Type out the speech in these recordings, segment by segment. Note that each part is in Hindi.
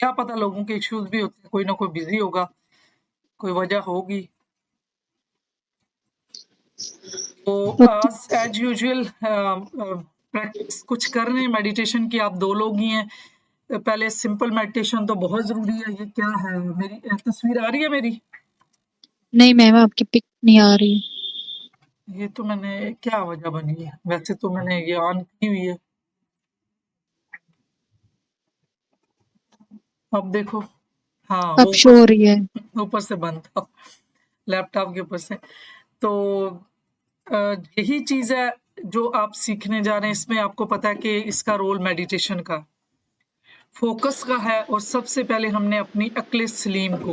क्या पता लोगों के इश्यूज़ भी होते हैं, कोई ना कोई बिज़ी होगा, कोई वजह होगी। तो वो तो एज़ यूजुअल प्रैक्टिस कुछ कर रहे हैं मेडिटेशन की, आप 2 लोग ही हैं। पहले सिंपल मेडिटेशन तो बहुत ज़रूरी है। ये क्या है? मेरी तस्वीर आ रही है मेरी? नहीं मैम, आपकी पिक नहीं आ रही। ये तो मैंने क्या वजह बनी है? वैसे तो मैंने ये ऑन की हुई है। अब देखो, हाँ, अब वो शो हो रही है। ऊपर से बंद था, लैपटॉप के ऊपर से। तो अ, यही चीज़ है जो आप सीखने जा रहे हैं, इसमें आपको पता है कि इसका रोल मेडिटेशन का, फ़ोकस का है। और सबसे पहले हमने अपनी अक्ल सलीम को,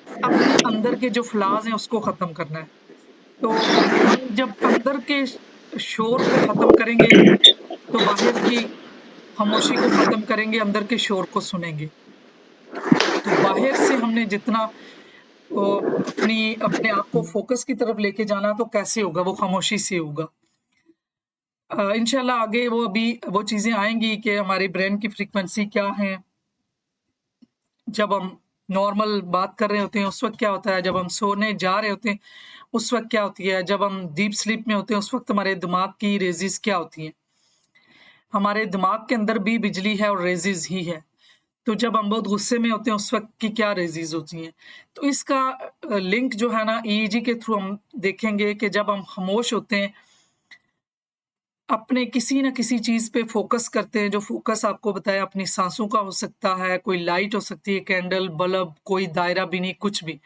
अपने अंदर के जो फ्लॉज़ हैं उसको ख़त्म करना है। तो हम जब अंदर के शोर को ख़त्म करेंगे, तो बाहर की खामोशी को ख़त्म करेंगे, अंदर के शोर को सुनेंगे। तो बाहर से हमने जितना अपने आप को फ़ोकस की तरफ लेके जाना, तो कैसे होगा? वो खामोशी से होगा। इंशाल्लाह आगे वो चीज़ें आएँगी कि हमारे ब्रेन की फ्रीक्वेंसी क्या है। जब हम नॉर्मल बात कर रहे होते हैं, उस वक़्त क्या होता है? जब हम सोने जा रहे होते हैं, उस वक़्त क्या होती है? जब हम डीप स्लीप में होते हैं, उस वक़्त हमारे दिमाग की रेज़ेस क्या होती हैं? हमारे दिमाग के अंदर भी बिजली है और रेज़ेस ही है। तो जब हम बहुत गुस्से में होते हैं, उस वक़्त की क्या रेज़ेस होती हैं? तो इसका लिंक जो है ना, ईईजी के थ्रू हम देखेंगे कि जब हम खामोश होते हैं, अपने किसी न किसी चीज़ पे फ़ोकस करते हैं, जो फ़ोकस आपको बताया अपनी साँसों का हो सकता है, कोई लाइट हो सकती है, कैंडल, बल्ब, कोई दायरा बीनी, कुछ भी।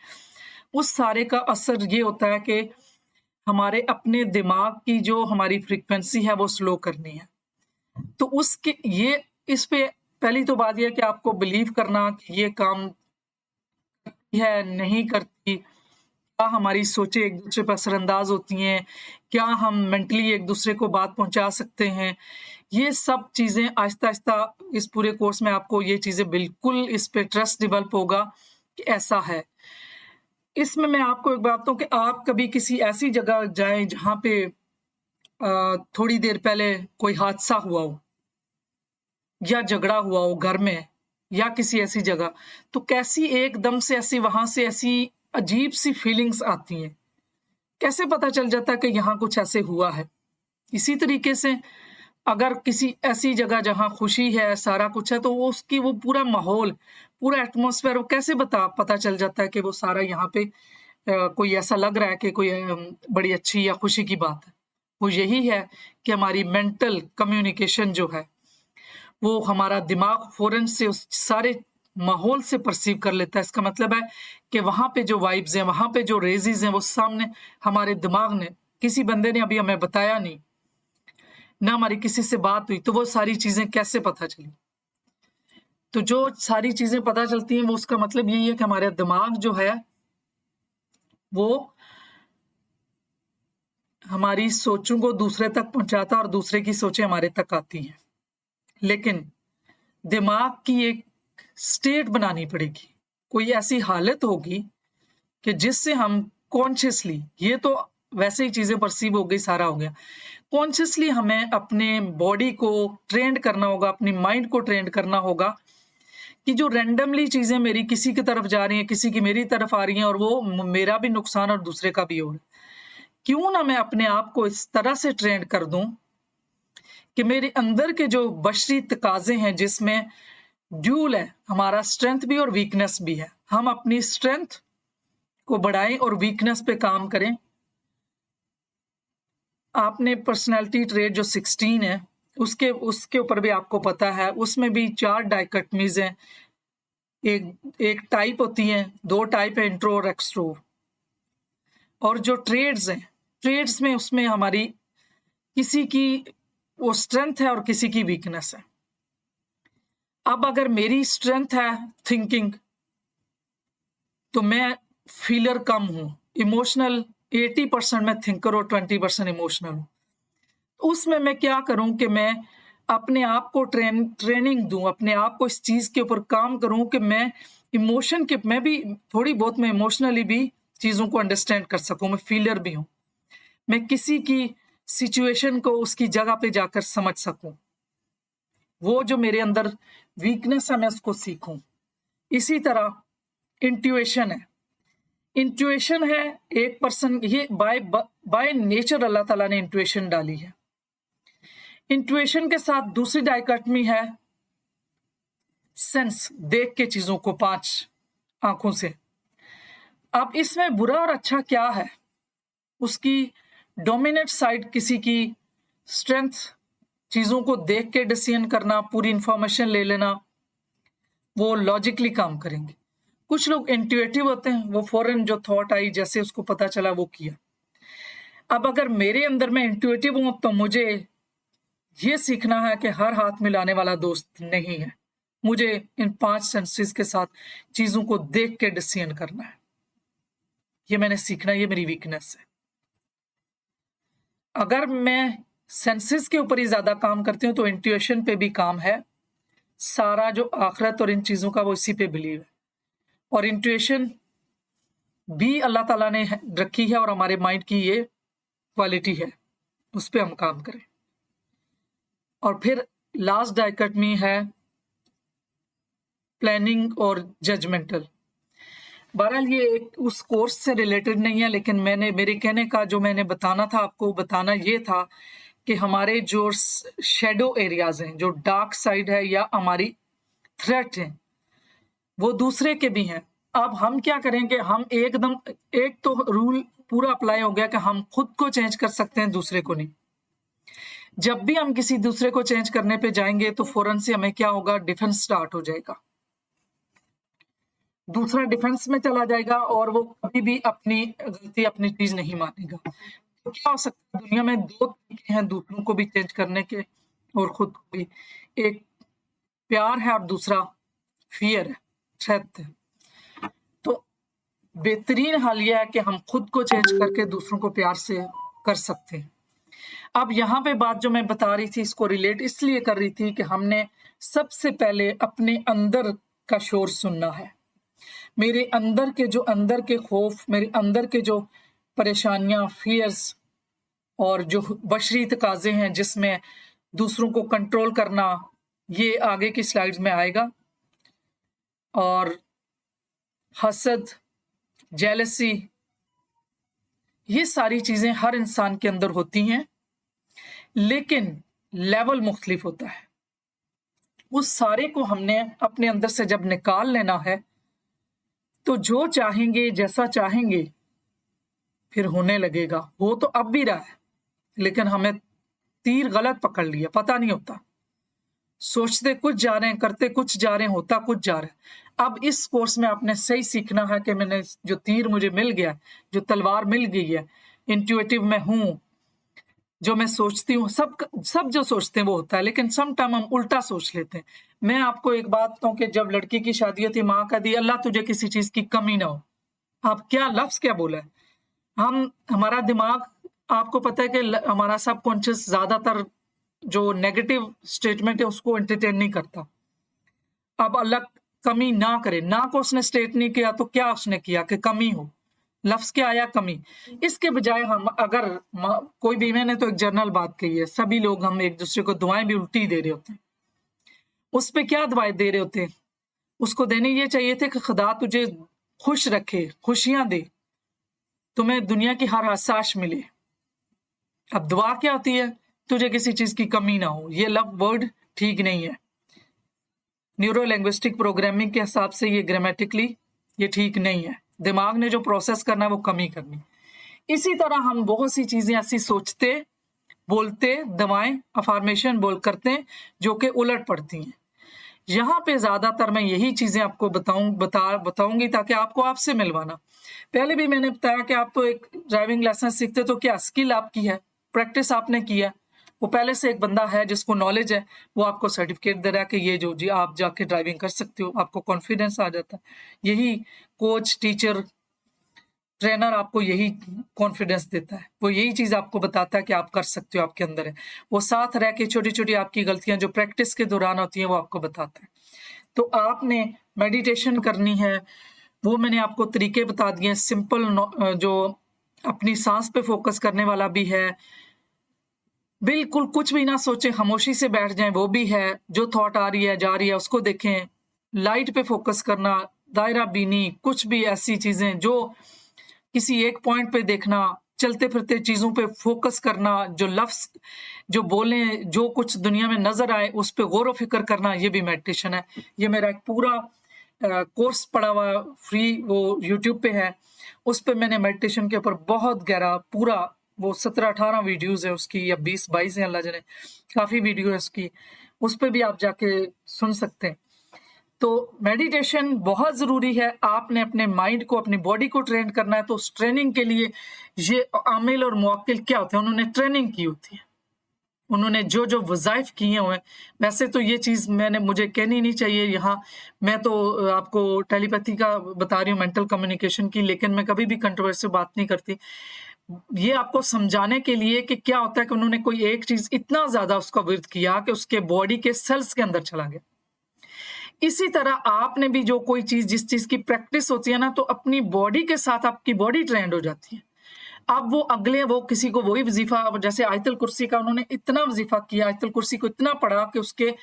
उस सारे का असर ये होता है कि हमारे अपने दिमाग की जो हमारी फ्रीक्वेंसी है, वो स्लो करनी है। तो उसके ये इस पे पहली तो बात ये है कि आपको बिलीव करना कि ये काम है, नहीं करती। क्या हमारी सोचें एक-दूसरे पर असरअंदाज़ होती हैं? क्या हम मेंटली एक-दूसरे को बात पहुँचा सकते हैं? ये सब चीज़ें आहिस्ता-आहिस्ता इस पूरे कोर्स में आपको ये चीज़ें बिल्कुल इस पे ट्रस्ट डेवलप होगा कि ऐसा है। इसमें मैं आपको एक बात बताऊँ कि आप कभी किसी ऐसी जगह जाएँ जहाँ पे थोड़ी देर पहले कोई हादसा हुआ हो या झगड़ा हुआ हो घर में या किसी ऐसी जगह, तो कैसी एकदम से ऐसी वहाँ से ऐसी अजीब-सी फीलिंग्स आती हैं। कैसे पता चल जाता है कि यहाँ कुछ ऐसे हुआ है? इसी तरीके से अगर किसी ऐसी जगह जहाँ खुशी है, सारा कुछ है, तो वो उसकी वो पूरा माहौल, पूरा एटमॉस्फेयर वो कैसे पता चल जाता है कि वो सारा यहाँ पे कोई ऐसा लग रहा है कि कोई बड़ी अच्छी या खुशी की बात है। वो यही है कि हमारी मेंटल कम्युनिकेशन जो है, वो हमारा दिमाग फ़ौरन से उस सारे माहौल से परसीव कर लेता है। इसका मतलब है कि वहाँ पे जो वाइब्स हैं, वहाँ पे जो रेज़ेस हैं, वो सामने हमारे दिमाग ने किसी बंदे ने अभी हमें बताया नहीं, ना हमारी किसी से बात हुई, तो वो सारी चीज़ें कैसे पता चली? तो जो सारी चीज़ें पता चलती हैं, वो उसका मतलब यही है कि हमारा दिमाग जो है, वो हमारी सोचों को दूसरे तक पहुँचाता है और दूसरे की सोचें हमारे तक आती हैं। लेकिन दिमाग की एक स्टेट बनानी पड़ेगी। कोई ऐसी हालत होगी कि जिससे हम कॉन्शियसली, ये तो वैसे ही चीज़ें परसीव हो गई, सारा हो गया। कॉन्शियसली हमें अपने बॉडी को ट्रेन्ड करना होगा, अपनी माइंड को ट्रेन्ड करना होगा कि जो रैंडमली चीज़ें मेरी किसी की तरफ जा रही हैं, किसी की मेरी तरफ आ रही हैं और वो मेरा भी नुकसान और दूसरे का भी हो रहा है। क्यों ना मैं अपने आप को इस तरह से ट्रेन्ड कर दूँ कि मेरे अंदर के जो बशरी तकाज़े हैं, जिसमें ड्यूल है, हमारा स्ट्रेंथ भी और वीकनेस भी है। हम अपनी स्ट्रेंथ को बढ़ाएँ और वीकनेस पे काम करें। आपने पर्सनैलिटी ट्रेट जो 16 है, उसके उसके ऊपर भी आपको पता है, उसमें भी 4 डायकोटमीज़ हैं। एक एक टाइप होती हैं, 2 टाइप है, इंट्रो और एक्सट्रो। और जो ट्रेड्स हैं, ट्रेड्स में उसमें हमारी किसी की वो स्ट्रेंथ है और किसी की वीकनेस है। अब अगर मेरी स्ट्रेंथ है थिंकिंग, तो मैं फीलर कम हूँ, इमोशनल 80% मैं थिंकर और 20% इमोशनल हूँ। उसमें मैं क्या करूँ कि मैं अपने आप को ट्रेनिंग दूँ, अपने आप को इस चीज़ के ऊपर काम करूँ कि मैं भी थोड़ी बहुत मैं इमोशनली भी चीज़ों को अंडरस्टैंड कर सकूँ, मैं फीलर भी हूँ। मैं किसी की सिचुएशन को उसकी जगह पे जाकर समझ सकूँ। वो जो मेरे अंदर वीकनेस है, मैं उसको सीखूँ। इसी तरह इंट्यूशन है। इंट्यूशन है एक पर्सन, ये बाय नेचर अल्लाह ताला ने इंट्यूशन डाली है। इंट्यूशन के साथ दूसरी डाइकोटमी है सेंस, देख के चीजों को 5 आंखों से। अब इसमें बुरा और अच्छा क्या है, उसकी डोमिनेट साइड, किसी की स्ट्रेंथ, चीजों को देख के डिसीजन करना, पूरी इंफॉर्मेशन ले लेना, वो लॉजिकली काम करेंगे। कुछ लोग इंट्यूटिव होते हैं, वो फौरन जो थॉट आई जैसे उसको पता चला वो किया। अब अगर मेरे अंदर मैं इंट्यूटिव हूं तो मुझे ये सीखना है कि हर हाथ मिलाने वाला दोस्त नहीं है। मुझे इन 5 सेंसेस के साथ चीजों को देख के डिसीजन करना है। ये मैंने सीखना, ये मेरी वीकनेस है। अगर मैं सेंसेस के ऊपर ही ज्यादा काम करती हूँ तो इंट्यूशन पे भी काम है। सारा जो आखिरत और इन चीजों का वो इसी पे बिलीव है। और इंट्यूशन भी अल्लाह ताला ने रखी है और हमारे माइंड की ये क्वालिटी है, उस पे हम काम करें। और फिर लास्ट डाइकोटमी है प्लानिंग और जजमेंटल। बहरहाल ये एक उस कोर्स से रिलेटेड नहीं है, लेकिन मेरे कहने का जो मैंने बताना था आपको, बताना ये था कि हमारे जो शेडो एरियाज हैं, जो डार्क साइड है या हमारी थ्रेट है, वो दूसरे के भी हैं। अब हम क्या करेंगे, हम एकदम, एक तो रूल पूरा अप्लाई हो गया कि हम खुद को चेंज कर सकते हैं, दूसरे को नहीं। जब भी हम किसी दूसरे को चेंज करने पे जाएंगे तो फौरन से हमें क्या होगा, डिफेंस स्टार्ट हो जाएगा। दूसरा डिफेंस में चला जाएगा और वो कभी भी अपनी गलती, अपनी चीज नहीं मानेगा। तो क्या हो सकता है, दुनिया में 2 तरीके हैं दूसरों को भी चेंज करने के और खुद को भी। एक प्यार है और दूसरा फियर है, थ्रेट है। तो बेहतरीन हाल यह है कि हम खुद को चेंज करके दूसरों को प्यार से कर सकते हैं। अब यहाँ पे बात जो मैं बता रही थी, इसको रिलेट इसलिए कर रही थी कि हमने सबसे पहले अपने अंदर का शोर सुनना है। मेरे अंदर के जो अंदर के खौफ, मेरे अंदर के जो परेशानियां, फियर्स और जो बशरी तकाजे हैं जिसमें दूसरों को कंट्रोल करना, ये आगे की स्लाइड्स में आएगा। और हसद, जेलसी, ये सारी चीजें हर इंसान के अंदर होती हैं, लेकिन लेवल मुख्तलिफ होता है। उस सारे को हमने अपने अंदर से जब निकाल लेना है तो जो चाहेंगे, जैसा चाहेंगे, फिर होने लगेगा। हो तो अब भी रहा है, लेकिन हमें तीर गलत पकड़ लिया, पता नहीं होता। सोचते कुछ जा रहे हैं, करते कुछ जा रहे हैं, होता कुछ जा रहा है। अब इस कोर्स में आपने सही सीखना है कि मैंने जो तीर मुझे मिल गया, जो तलवार मिल गई है, इंट्यूटिव में हूं, जो मैं सोचती हूँ, सब जो सोचते हैं वो होता है, लेकिन सम टाइम हम उल्टा सोच लेते हैं। मैं आपको एक बात बताऊं कि जब लड़की की शादी होती, माँ का दी, अल्लाह तुझे किसी चीज की कमी ना हो। आप क्या लफ्ज क्या बोला है, हमारा दिमाग, आपको पता है कि हमारा सबकॉन्शियस ज्यादातर जो नेगेटिव स्टेटमेंट है उसको एंटरटेन नहीं करता। अब अल्लाह कमी ना करे, ना को उसने स्टेट नहीं किया तो क्या उसने किया कि कमी हो, लफ्ज क्या आया, कमी। इसके बजाय हम अगर कोई भी, मैंने तो एक जनरल बात कही है, सभी लोग हम एक दूसरे को दुआएं भी उल्टी दे रहे होते हैं। उस पे क्या दुआएं दे रहे होते हैं, उसको देने ये चाहिए थे कि खुदा तुझे खुश रखे, खुशियां दे, तुम्हें दुनिया की हर आसाश मिले। अब दुआ क्या होती है, तुझे किसी चीज की कमी ना हो। ये वर्ड ठीक नहीं है। न्यूरो लैंग्विस्टिक प्रोग्रामिंग के हिसाब से ये ग्रामेटिकली ये ठीक नहीं है। दिमाग ने जो प्रोसेस करना है वो कमी करनी। इसी तरह हम बहुत सी चीजें ऐसी सोचते, बोलते, दवाएं, अफर्मेशन करते हैं जो कि उलट पड़ती हैं। यहाँ पे ज्यादातर मैं यही चीजें आपको बताऊंगी ताकि आपको आपसे मिलवाना। पहले भी मैंने बताया कि आप तो एक ड्राइविंग लाइसेंस सीखते तो क्या स्किल आपकी है, प्रैक्टिस आपने की है, वो पहले से एक बंदा है जिसको नॉलेज है, वो आपको सर्टिफिकेट दे रहा है कि ये जो जी आप जाके ड्राइविंग कर सकते हो, आपको कॉन्फिडेंस आ जाता है। यही कोच, टीचर, ट्रेनर आपको यही कॉन्फिडेंस देता है, वो यही चीज आपको बताता है कि आप कर सकते हो, आपके अंदर है। वो साथ रह के छोटी छोटी आपकी गलतियां जो प्रैक्टिस के दौरान होती हैं वो आपको बताता है। तो आपने मेडिटेशन करनी है, वो मैंने आपको तरीके बता दिए। सिंपल जो अपनी सांस पे फोकस करने वाला भी है, बिल्कुल कुछ भी ना सोचे, खामोशी से बैठ जाएं, वो भी है। जो थॉट आ रही है, जा रही है, उसको देखें, लाइट पे फोकस करना, दायरा बीनी, कुछ भी ऐसी चीज़ें जो किसी एक पॉइंट पे देखना, चलते-फिरते चीज़ों पे फ़ोकस करना, जो लफ्ज़ जो बोलें, जो कुछ दुनिया में नज़र आए, उस पे गौर-व-फ़िक्र करना, ये भी मेडिटेशन है। ये मेरा एक पूरा कोर्स पड़ा हुआ फ्री वो यूट्यूब पे है। उस पे मैंने मेडिटेशन के ऊपर बहुत गहरा पूरा वो 17-18 वीडियोज़ है उसकी या 20-22 हैं अल्लाह जाने, काफ़ी वीडियो है उसकी। उस पे भी आप जाके सुन सकते हैं। तो मेडिटेशन बहुत ज़रूरी है। आपने अपने माइंड को, अपनी बॉडी को ट्रेन करना है, तो उस ट्रेनिंग के लिए ये आमिल और मुवक्किल क्या होते हैं, उन्होंने ट्रेनिंग की होती है। उन्होंने जो-जो वज़ाइफ किए हुए हैं, वैसे तो ये चीज़ मुझे कहनी नहीं चाहिए यहाँ। मैं तो आपको टेलीपैथी का बता रही हूँ, मेंटल कम्युनिकेशन की, लेकिन मैं कभी भी कंट्रोवर्शियल बात नहीं करती। ये आपको समझाने के लिए कि क्या होता है कि उन्होंने कोई एक चीज़ इतना ज़्यादा उसका विर्द किया कि उसके बॉडी के सेल्स के अंदर चला गया। इसी तरह आपने भी जो कोई चीज़ जिस चीज़ की प्रैक्टिस होती है ना, तो अपनी बॉडी के साथ आपकी बॉडी ट्रेंड हो जाती है। अब वो किसी को वही वज़ीफ़ा, अब जैसे आयतुल कुर्सी का उन्होंने इतना वज़ीफ़ा किया, आयतुल कुर्सी को इतना पढ़ा कि उसके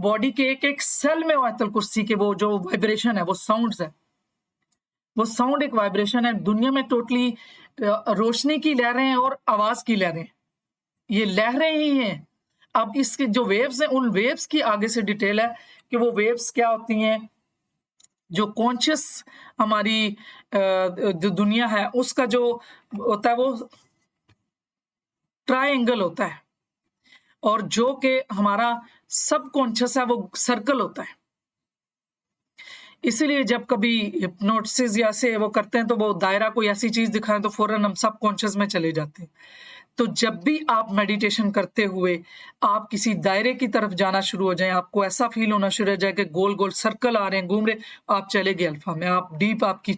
बॉडी के एक-एक सेल में वो आयतुल कुर्सी के वो जो वाइब्रेशन है, वो साउंड्स है। वो साउंड एक वाइब्रेशन है, दुनिया में टोटली रोशनी की लहरें हैं और आवाज़ की लहरें। ये लहरें ही हैं। अब इसके जो वेव्स हैं, उन वेव्स की आगे से डिटेल है कि वो वेव्स क्या होती हैं, जो कॉन्शियस हमारी जो दुनिया है, उसका जो होता है वो ट्रायंगल होता है और जो कि हमारा सबकॉन्शियस है, वो सर्कल होता है। इसीलिए जब कभी हिप्नोसिस या ऐसे वो करते हैं, तो वो दायरा कोई ऐसी चीज़ दिखाएँ, तो फ़ौरन हम सबकॉन्शियस में चले जाते हैं। तो जब भी आप मेडिटेशन करते हुए आप किसी दायरे की तरफ जाना शुरू हो जाएँ, आपको ऐसा फ़ील होना शुरू हो जाए कि गोल-गोल सर्कल आ रहे हैं, घूम रहे, आप चले गए अल्फ़ा में, आप डीप आपकी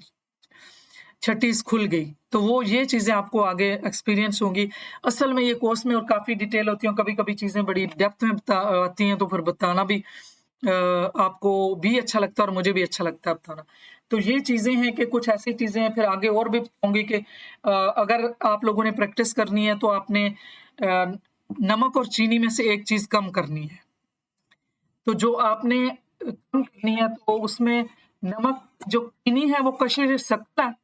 छटीज़ खुल गई। तो वो ये चीज़ें आपको आगे एक्सपीरियंस होंगी। असल में ये कोर्स में और काफ़ी डिटेल होती है और कभी-कभी चीज़ें बड़ी डेप्थ में आती हैं, तो फिर बताना भी आपको भी अच्छा लगता है और मुझे भी अच्छा लगता है बताना। तो ये चीज़ें हैं कि कुछ ऐसी चीज़ें हैं, फिर आगे और भी बताऊँगी कि अगर आप लोगों ने प्रैक्टिस करनी है, तो आपने नमक और चीनी में से एक चीज़ कम करनी है। तो जो आपने कम करनी है, तो उसमें नमक जो चीनी है, वो कशिश शक्कर है,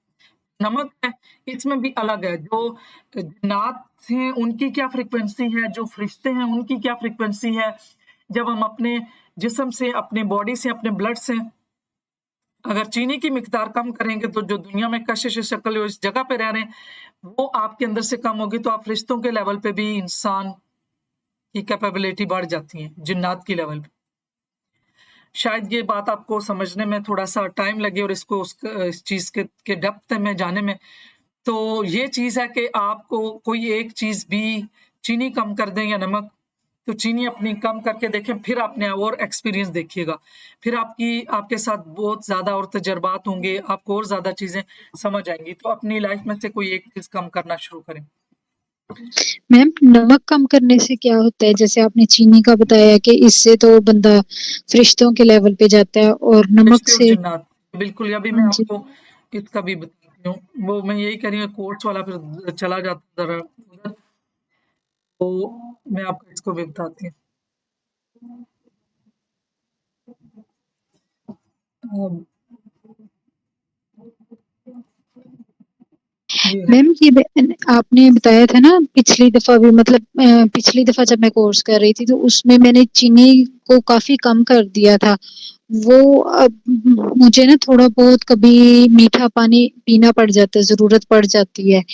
नमक है, इसमें भी अलग है। जो जिन्नात हैं, उनकी क्या फ्रीक्वेंसी है, जो फरिश्ते हैं, उनकी क्या फ्रीक्वेंसी है। जब हम अपने जिस्म से, अपने बॉडी से, अपने ब्लड से अगर चीनी की मिकदार कम करेंगे, तो जो दुनिया में कशिश शक्ल इस जगह पे रह रहे हैं, वो आपके अंदर से कम होगी, तो आप फरिश्तों के लेवल पे भी इंसान की कैपेबिलिटी बढ़ जाती है, जिन्नात की लेवल पे। शायद ये बात आपको समझने में थोड़ा-सा टाइम लगे और इसको इस चीज़ के डेप्थ में जाने में। तो ये चीज़ है कि आपको कोई एक चीज़ भी चीनी कम कर दें या नमक, तो चीनी अपनी कम करके देखें, फिर आपने और एक्सपीरियंस देखिएगा। फिर आपके साथ बहुत ज़्यादा और तजुर्बात होंगे, आपको और ज़्यादा चीज़ें समझ आएँगी। तो अपनी लाइफ़ में से कोई एक चीज़ कम करना शुरू करें। मैम, नमक कम करने से क्या होता है? जैसे आपने चीनी का बताया कि इससे तो बंदा फरिश्तों के लेवल पे जाता है और नमक फरिश्ते और से जिन्नात, बिल्कुल, अभी मैं हाँ जी। आपको इसका भी बताती हूँ। वो मैं यही कह रही हूँ, कोर्स वाला फिर चला जाता ज़रा उधर, तो मैं आपको इसको भी बताती हूँ। अम, ये है। मैम, ये आपने बताया था ना पिछली दफ़ा भी, मतलब पिछली दफ़ा जब मैं कोर्स कर रही थी, तो उसमें मैंने चीनी को काफ़ी कम कर दिया था। वो अब मुझे ना थोड़ा बहुत कभी मीठा पानी पीना पड़ जाता है, ज़रूरत पड़ जाती है।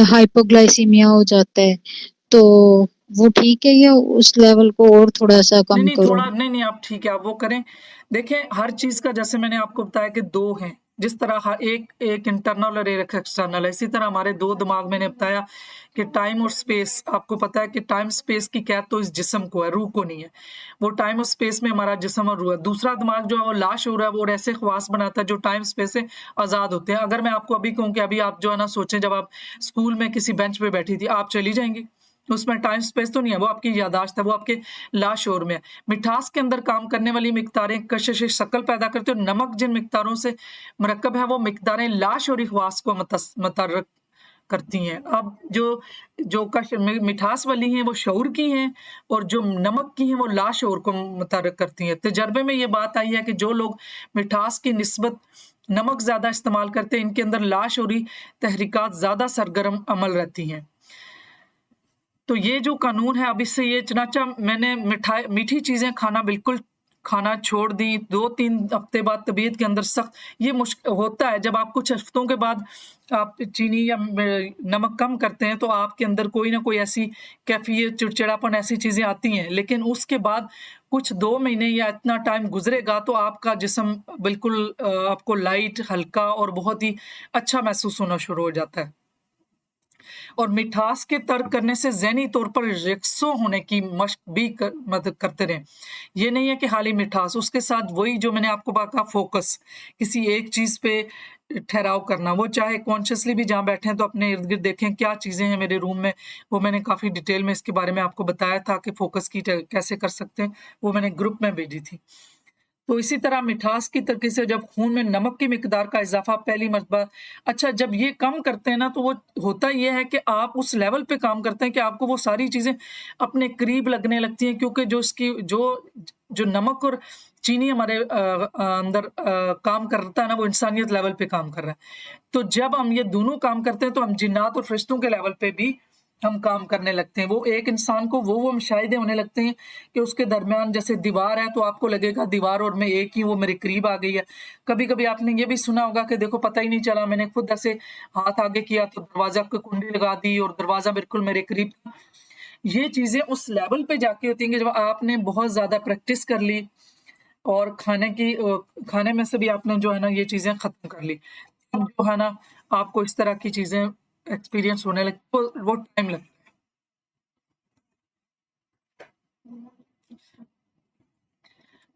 हाइपोग्लाइसीमिया हो जाता है, तो वो ठीक है या उस लेवल को और थोड़ा-सा नहीं, कम नहीं, करूँ? थोड़ा नहीं, आप ठीक है, आप वो करें। देखें, हर चीज़ का जैसे मैंने आपको बताया कि 2 हैं, जिस तरह एक इंटरनल और एक एक्सटर्नल है, इसी तरह हमारे 2 दिमाग मैंने बताया कि टाइम और स्पेस, आपको पता है कि टाइम स्पेस की कैद तो इस जिस्म को है, रूह को नहीं है। वो टाइम और स्पेस में हमारा जिस्म और रूह है। दूसरा दिमाग जो है, वो लाशऊर है, वो ऐसे ख़वास बनाता है जो टाइम स्पेस से आज़ाद होते हैं। अगर मैं आपको अभी कहूँ कि अभी आप जो है ना सोचें, जब आप स्कूल में किसी बेंच पे बैठी थी, आप चली जाएँगी? उसमें टाइम स्पेस तो नहीं है, वो आपकी याददाश्त है, वो आपके लाशऊर में है। मिठास के अंदर काम करने वाली मिक़दारें कशिश शक्ल पैदा करती है और नमक जिन मिक़दारों से मुरक्कब है, वो मिक़दारें लाशऊरी ख़वास को मुतहर्रिक करती हैं। अब जो मिठास वाली हैं वो शऊर की हैं और जो नमक की हैं वो लाशऊर को मुतारिक करती हैं। तजर्बे में ये बात आई है कि जो लोग मिठास की निस्बत नमक ज़्यादा इस्तेमाल करते हैं, इनके अंदर लाशऊरी तहरीकात ज़्यादा सरगर्म अमल रहती हैं। तो ये जो कानून है, अब इससे ये चनाचा मैंने मीठी चीज़ें खाना छोड़ दी। 2-3 हफ्ते बाद तबीयत के अंदर सख्त ये होता है जब आप कुछ हफ्तों के बाद आप चीनी या नमक कम करते हैं तो आपके अंदर कोई ना कोई ऐसी कैफ़ियत, चिड़चिड़ापन ऐसी चीज़ें आती हैं। लेकिन उसके बाद कुछ 2 महीने या इतना टाइम गुज़रेगा तो आपका जिस्म बिल्कुल आपको लाइट, हल्का और बहुत ही अच्छा महसूस होना शुरू हो जाता है। और मिठास के तर्क करने से ज़हनी तौर पर यकसों होने की मशक भी मदद करते रहें। ये नहीं है कि खाली मिठास, उसके साथ वही जो मैंने आपको कहा फ़ोकस, किसी एक चीज़ पे ठहराव करना, वो चाहे कॉन्शियसली भी जहाँ बैठे हैं तो अपने इर्द-गिर्द देखें क्या चीज़ें हैं मेरे रूम में, वो मैंने काफ़ी डिटेल में इसके बारे में आपको बताया था कि फ़ोकस की कैसे कर सकते हैं, वो मैंने ग्रुप में भेजी थी। तो इसी तरह मिठास की तरक़ी से जब खून में नमक की मिक़दार का इज़ाफ़ा पहली मर्तबा जब ये कम करते हैं ना तो वो होता ये है कि आप उस लेवल पे काम करते हैं कि आपको वो सारी चीज़ें अपने करीब लगने लगती हैं क्योंकि जो नमक और चीनी हमारे अंदर काम करता है ना वो इंसानियत लेवल पे काम कर रहा है। तो जब हम ये दोनों काम करते हैं तो हम जिन्नात और फ़रिश्तों के लेवल पे भी हम काम करने लगते हैं। वो एक इंसान को वो मुशाहिदे होने लगते हैं कि उसके दरमियान जैसे दीवार है तो आपको लगेगा दीवार और मैं एक ही वो मेरे करीब आ गई है। कभी-कभी आपने ये भी सुना होगा कि देखो पता ही नहीं चला मैंने खुद ऐसे हाथ आगे किया तो दरवाज़ा पे कुंडी लगा दी और दरवाज़ा बिल्कुल मेरे करीब था। ये चीज़ें उस लेवल पे जाके होती हैं कि जब आपने बहुत ज़्यादा प्रैक्टिस कर ली और खाने में से भी आपने जो है ना ये चीज़ें ख़त्म कर ली। अब जो है ना आपको इस तरह की चीज़ें एक्सपीरियंस होने लगती है वो टाइम लगता है।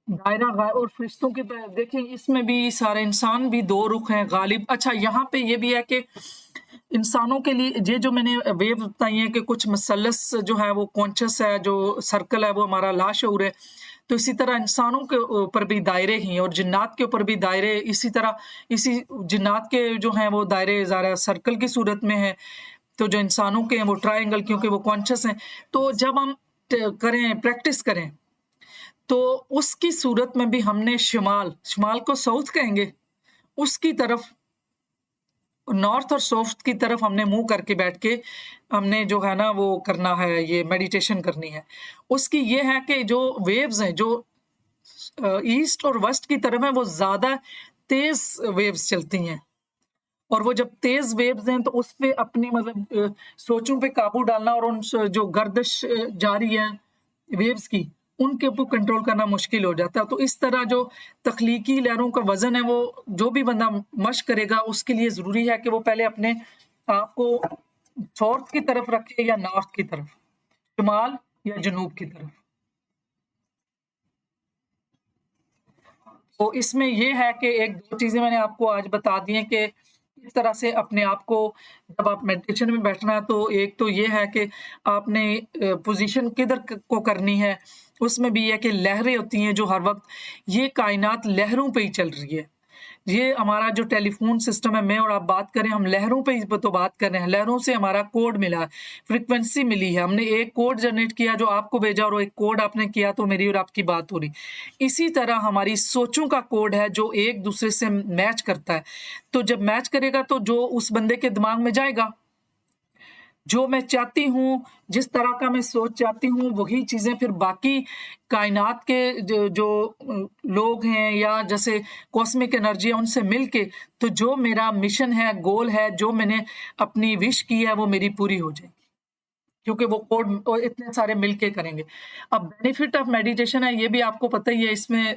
दायरा और फ़रिश्तों की देखिए इसमें भी सारे इंसान भी 2 रुख हैं गालिब। अच्छा यहाँ पे ये भी है कि इंसानों के लिए ये जो मैंने वेव बताई हैं कि कुछ मसलस जो है वो कॉन्शियस है, जो सर्कल है वो हमारा लाशऊर है। तो इसी तरह इंसानों के ऊपर भी दायरे ही हैं और जिन्नात के ऊपर भी दायरे इसी तरह इसी जिन्नात के जो हैं वो दायरे ज़रा सर्कल की सूरत में हैं। तो जो इंसानों के हैं वो ट्रायंगल क्योंकि वो कॉन्शियस हैं। तो जब हम प्रैक्टिस करें तो उसकी सूरत में भी हमने शिमाल को साउथ कहेंगे, उसकी तरफ नॉर्थ और साउथ की तरफ हमने मुँह करके बैठ के हमने जो है ना वो करना है, ये मेडिटेशन करनी है। उसकी ये है कि जो वेव्स हैं जो ईस्ट और वेस्ट की तरफ हैं वो ज़्यादा तेज़ वेव्स चलती हैं। और वो जब तेज़ वेव्स हैं तो उस पे अपनी सोचों पे काबू डालना और उन जो गर्दिश जारी है वेव्स की, उनके ऊपर कंट्रोल करना मुश्किल हो जाता है। तो इस तरह जो तख्लीकी लहरों का वज़न है वो जो भी बंदा मश्क करेगा उसके लिए ज़रूरी है कि वो पहले अपने आप को साउथ की तरफ रखे या नॉर्थ की तरफ, शुमाल या जनूब की तरफ। तो इसमें ये है कि 1-2 चीज़ें मैंने आपको आज बता दी हैं कि इस तरह से अपने आप को जब आप मेडिटेशन में बैठना है तो एक तो ये है कि आपने पोज़ीशन किधर को करनी है, उसमें भी ये है कि लहरें होती हैं जो हर वक़्त ये कायनात लहरों पे ही चल रही है। ये हमारा जो टेलीफ़ोन सिस्टम है मैं और आप बात करें हम लहरों पे ही तो बात कर रहे हैं, लहरों से हमारा कोड मिला है, फ्रीक्वेंसी मिली है, हमने एक कोड जनरेट किया जो आपको भेजा और एक कोड आपने किया तो मेरी और आपकी बात हो रही। इसी तरह हमारी सोचों का कोड है जो एक-दूसरे से मैच करता है। तो जब मैच करेगा तो जो उस बंदे के दिमाग में जाएगा, जो मैं चाहती हूँ, जिस तरह का मैं सोच चाहती हूँ, वही चीज़ें फिर बाकी कायनात के लोग हैं या जैसे कॉस्मिक एनर्जी है उनसे मिलके तो जो मेरा मिशन है, गोल है, जो मैंने अपनी विश की है वो मेरी पूरी हो जाएगी। क्योंकि वो कोड इतने सारे मिलके करेंगे। अब बेनिफिट ऑफ मेडिटेशन है ये भी आपको पता ही है इसमें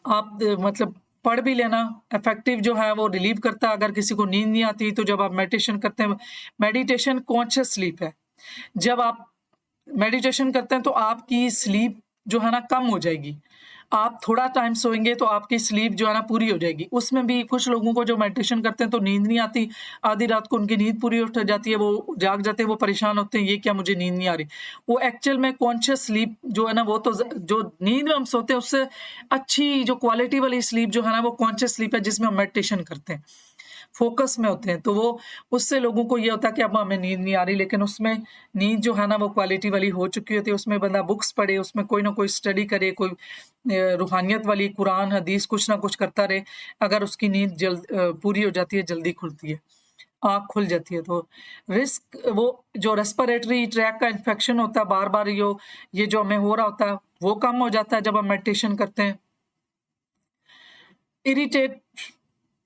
आप पढ़ भी लेना इफेक्टिव जो है वो रिलीव करता है अगर किसी को नींद नहीं आती तो जब आप मेडिटेशन करते हैं मेडिटेशन कॉन्शियस स्लीप है। जब आप मेडिटेशन करते हैं तो आपकी स्लीप जो है ना कम हो जाएगी। आप थोड़ा टाइम सोएँगे तो आपकी स्लीप जो है ना पूरी हो जाएगी। उसमें भी कुछ लोगों को जो मेडिटेशन करते हैं तो नींद नहीं आती, आधी रात को उनकी नींद पूरी उठ जाती है, वो जाग जाते हैं, वो परेशान होते हैं, ये क्या मुझे नींद नहीं आ रही। वो एक्चुअल में कॉन्शियस स्लीप जो है ना वो तो जो नींद में हम सोते हैं उससे अच्छी जो क्वालिटी वाली स्लीप जो है ना वो कॉन्शियस स्लीप है जिसमें हम मेडिटेशन करते हैं। फ़ोकस में होते हैं, तो वो उससे लोगों को ये होता है कि अब हमें नींद नहीं आ रही, लेकिन उसमें नींद जो है ना वो क्वालिटी वाली हो चुकी होती है, उसमें बंदा बुक्स पढ़े, उसमें कोई ना कोई स्टडी करे, कोई रूहानियत वाली कुरान, हदीस कुछ ना कुछ करता रहे, अगर उसकी नींद पूरी हो जाती है, जल्दी खुलती है, आँख खुल जाती है। तो रिस्क वो जो रेस्पिरेटरी ट्रैक का इन्फेक्शन होता है, बार-बार ये जो हमें हो रहा होता है, वो कम हो जाता है जब हम मेडिटेशन करते हैं। इरिटेट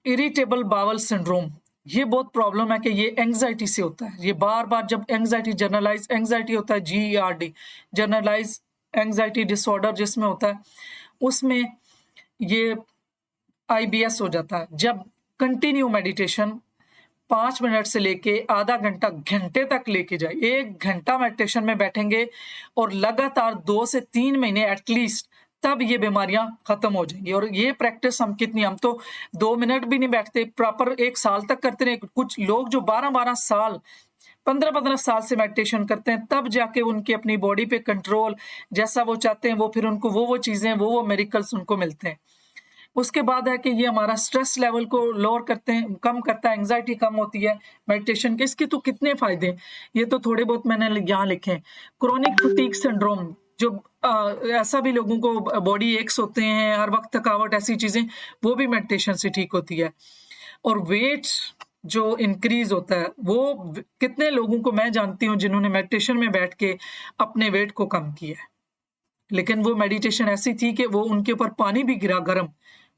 इरिटेबल बावल सिंड्रोम, ये बहुत प्रॉब्लम है कि ये एंग्जायटी से होता है। ये बार-बार जब एंग्जायटी जनरलाइज़ एंग्जायटी होता है, GERD, जनरलाइज़ एंग्जायटी डिसऑर्डर जिसमें होता है, उसमें ये IBS हो जाता है। जब कंटिन्यू मेडिटेशन 5 मिनट से लेके आधा घंटा, घंटे तक लेके जाए। 1 घंटा मेडिटेशन में बैठेंगे और लगातार 2 से 3 महीने एटलीस्ट, तब ये बीमारियाँ खत्म हो जाएँगी। और ये प्रैक्टिस हम तो 2 मिनट भी नहीं बैठते, प्रॉपर 1 साल तक करते रहे। कुछ लोग जो 12-12 साल, 15-15 साल से मेडिटेशन करते हैं, तब जाके उनकी अपनी बॉडी पे कंट्रोल, जैसा वो चाहते हैं, वो फिर उनको वो चीज़ें, वो मिरेकल्स उनको मिलते हैं। उसके बाद है कि ये हमारा स्ट्रेस लेवल को लोअर करते हैं, कम करता है, एंग्जायटी कम होती है मेडिटेशन के। इसके तो कितने फ़ायदे हैं, ये तो थोड़े बहुत मैंने यहाँ लिखे हैं। क्रोनिक फटीग सिंड्रोम, जो ऐसा भी लोगों को बॉडी एक्स होते हैं, हर वक़्त थकावट, ऐसी चीज़ें, वो भी मेडिटेशन से ठीक होती है। और वेट जो इंक्रीज़ होता है, वो कितने लोगों को मैं जानती हूँ जिन्होंने मेडिटेशन में बैठ के अपने वेट को कम किया है। लेकिन वो मेडिटेशन ऐसी थी कि वो उनके ऊपर पानी भी गिरा गरम,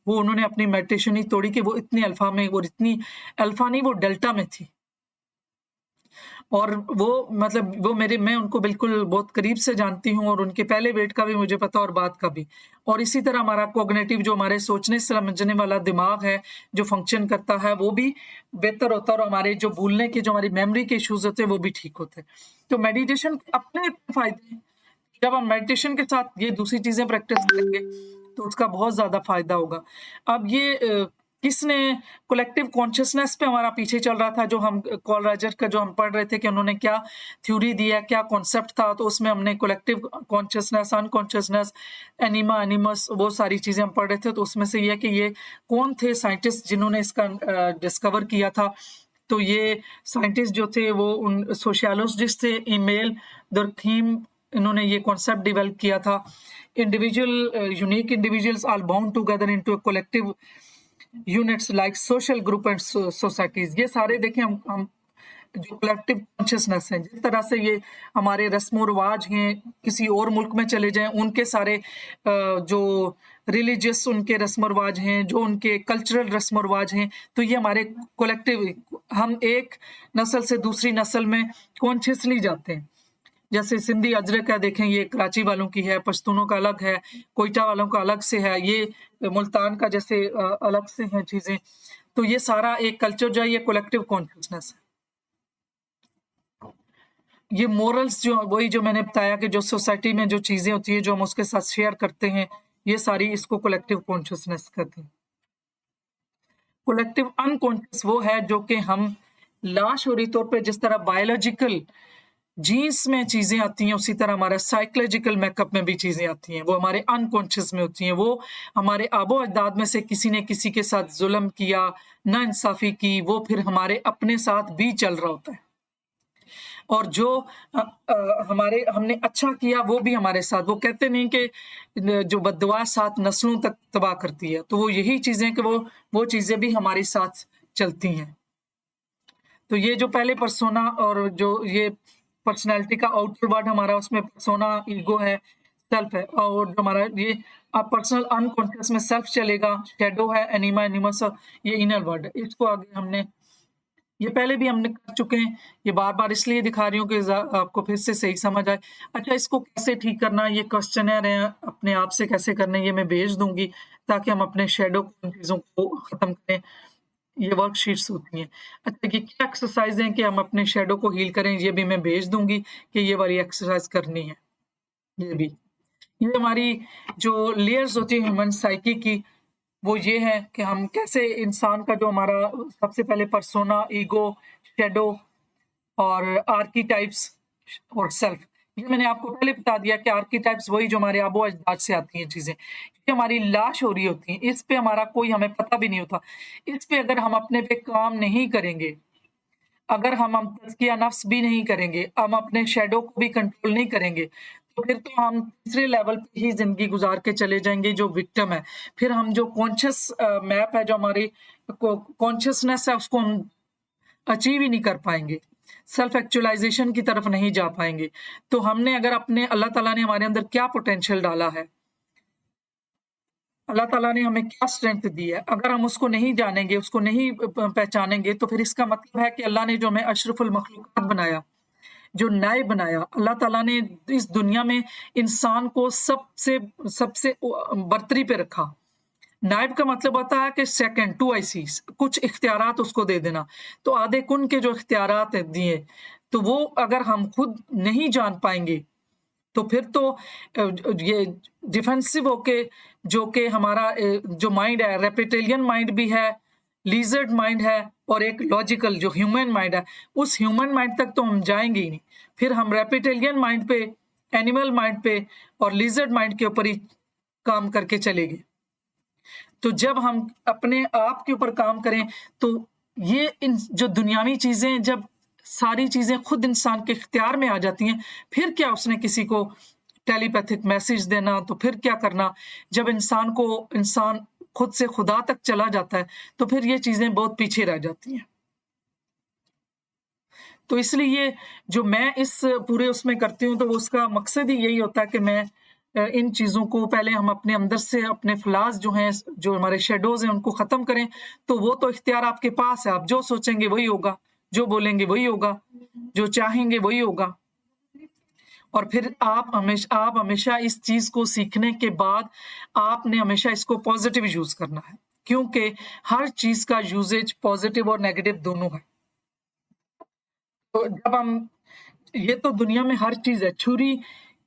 वो उन्होंने अपनी मेडिटेशन ही तोड़ी कि वो इतनी अल्फा में, वो इतनी अल्फा नहीं, वो डेल्टा में थी। और वो मतलब वो मैं उनको बिल्कुल बहुत करीब से जानती हूँ, और उनके पहले वेट का भी मुझे पता और बाद का भी। और इसी तरह हमारा कॉग्निटिव, जो हमारे सोचने समझने वाला दिमाग है, जो फंक्शन करता है, वो भी बेहतर होता है, और हमारे जो भूलने के, जो हमारी मेमोरी के इश्यूज़ होते हैं, वो भी ठीक होते हैं। तो मेडिटेशन के अपने फ़ायदे हैं। जब हम मेडिटेशन के साथ ये दूसरी चीज़ें प्रैक्टिस करेंगे, तो उसका बहुत ज़्यादा फ़ायदा होगा। अब ये किसने कलेक्टिव कॉन्शसनेस पे हमारा पीछे चल रहा था, जो हम कॉल राजर का जो हम पढ़ रहे थे कि उन्होंने क्या थ्योरी दिया, क्या कॉन्सेप्ट था, तो उसमें हमने कलेक्टिव कॉन्शसनेस, अनकॉन्शसनेस, एनिमा, एनिमस, वो सारी चीज़ें हम पढ़ रहे थे। तो उसमें से ये है कि ये कौन थे साइंटिस्ट जिन्होंने इसका डिस्कवर किया था। तो ये साइंटिस्ट जो थे वो उन सोशियोलॉजिस्ट थे, ईमेल दरखीम, इन्होंने ये कॉन्सेप्ट डेवलप किया था। Individual unique individuals are bound together into a collective units like social group and societies. ये सारे देखें हम जो कलेक्टिव कॉन्शियसनेस है, जिस तरह से ये हमारे रस्म रिवाज हैं, किसी और मुल्क में चले जाएं, उनके सारे जो रिलीजियस उनके रस्म रिवाज हैं, जो उनके कल्चरल रस्म रिवाज हैं, तो ये हमारे कलेक्टिव, हम एक नस्ल से दूसरी नस्ल में कॉन्शियसली जाते हैं। जैसे सिंधी अजरक है, देखें ये कराची वालों की है, पश्तूनों का अलग है, कोयटा वालों का अलग से है, ये मुल्तान का जैसे अलग से हैं चीज़ें। तो ये सारा एक कल्चर जो है, ये कलेक्टिव कॉन्शियसनेस है। ये मोरल्स जो वही जो मैंने बताया कि जो सोसाइटी में जो चीज़ें होती हैं, जो हम उसके साथ शेयर करते हैं, ये सारी इसको कलेक्टिव कॉन्शियसनेस कहते हैं। कलेक्टिव अनकॉन्शियस वो है जो कि हम लाशऊरी तौर पे, जिस तरह बायोलॉजिकल जीन्स में चीज़ें आती हैं, उसी तरह हमारा साइकोलॉजिकल मेकअप में भी चीज़ें आती हैं, वो हमारे अनकॉन्शियस में होती हैं। वो हमारे आबो-अजदाद में से किसी ने किसी के साथ ज़ुल्म किया, नाइंसाफ़ी की, वो फिर हमारे अपने साथ भी चल रहा होता है। और जो हमारे हमने अच्छा किया, वो भी हमारे साथ, वो कहते नहीं कि जो बद्दुआ 7 नस्लों तक तबाह करती है, तो वो यही चीज़ें कि वो चीज़ें भी हमारे साथ चलती हैं। तो ये जो पहले पर्सोना और जो ये पर्सनैलिटी का आउटर वर्ड हमारा, उसमें पर्सोना ईगो है, सेल्फ है, और जो हमारा ये पर्सनल अनकॉन्शियस में सेल्फ चलेगा, शैडो है, एनिमा, एनिमस, ये इनर वर्ड है। इसको आगे हमने ये पहले भी हमने कर चुके हैं, ये बार-बार इसलिए दिखा रही हूँ कि आपको फिर से सही समझ आए। अच्छा, इसको कैसे ठीक करना है, ये क्वेश्चनर है, अपने आप से कैसे करना है, ये मैं भेज दूँगी, ताकि हम अपने शैडो उन चीज़ों को खत्म करें। ये वर्कशीट्स होती हैं। अच्छा, ये क्या एक्सरसाइज़ हैं कि हम अपने शैडो को हील करें, ये भी मैं भेज दूँगी कि ये वाली एक्सरसाइज़ करनी है, ये भी। ये हमारी जो लेयर्स होती है ह्यूमन साइकी की, वो ये है कि हम कैसे इंसान का जो हमारा सबसे पहले पर्सोना, ईगो, शैडो और आर्कीटाइप्स और सेल्फ, ये मैंने आपको पहले बता दिया कि आर्किटाइप्स वही जो हमारे आबो-अजदाद से आती हैं चीज़ें। ये हमारी लाश हो रही होती है, इस पे हमारा कोई हमें पता भी नहीं होता। इस पे अगर हम अपने पे काम नहीं करेंगे, अगर हम तज़किया नफ्स भी नहीं करेंगे, हम अपने शैडो को भी कंट्रोल नहीं करेंगे, तो फिर तो हम तीसरे लेवल पे ही ज़िंदगी गुज़ार के चले जाएँगे जो विक्टिम है। फिर हम जो कॉन्शियस मैप है जो हमारी को कॉन्शियसनेस है उसको हम अचीव ही नहीं कर पाएँगे। सेल्फ एक्चुअलाइज़ेशन की तरफ नहीं जा पाएँगे। तो हमने अगर अपने अल्लाह ताला ने हमारे अंदर क्या पोटेंशियल डाला है, अल्लाह ताला ने हमें क्या स्ट्रेंथ दी है, अगर हम उसको नहीं जानेंगे, उसको नहीं पहचानेंगे, तो फिर इसका मतलब है कि अल्लाह ने जो हमें अशरफुल मखलूक़ात बनाया, जो नायब बनाया, अल्लाह ताला ने इस दुनिया में इंसान को सबसे सबसे बर्तरी पे रखा। नायब का मतलब होता है कि सेकंड टू आईसीस कुछ इख्तियारात उसको दे देना। तो आधे कुन के जो इख्तियारात हैं दिए, तो वो अगर हम खुद नहीं जान पाएँगे, तो फिर तो ये डिफेंसिव होके जो कि हमारा जो माइंड है रेप्टिलियन माइंड भी है, लिज़र्ड माइंड है और एक लॉजिकल जो ह्यूमन माइंड है, उस ह्यूमन माइंड तक तो हम जाएँगे ही नहीं। फिर हम रेप्टिलियन माइंड पे, एनिमल माइंड पे और लिज़र्ड माइंड के ऊपर ही काम करके चलेंगे। तो जब हम अपने आप के ऊपर काम करें, तो ये इन जो दुनियावी चीज़ें जब सारी चीज़ें खुद इंसान के इख्तियार में आ जाती हैं, फिर क्या उसने किसी को टेलीपैथिक मैसेज देना, तो फिर क्या करना? जब इंसान खुद से खुदा तक चला जाता है, तो फिर ये चीज़ें बहुत पीछे रह जाती हैं। तो इसलिए जो मैं इस पूरे उसमें करती हूँ, तो उसका मकसद ही यही होता है कि मैं इन चीज़ों को पहले हम अपने अंदर से अपने फ्लॉज़ जो हैं, जो हमारे शैडोज़ हैं, उनको ख़त्म करें। तो वो तो इख्तियार आपके पास है, आप जो सोचेंगे वही होगा, जो बोलेंगे वही होगा, जो चाहेंगे वही होगा। और फिर आप हमेशा इस चीज़ को सीखने के बाद आपने हमेशा इसको पॉज़िटिव यूज़ करना है, क्योंकि हर चीज़ का यूसेज पॉज़िटिव और नेगेटिव दोनों है। तो जब हम ये तो दुनिया में हर चीज़ है, छुरी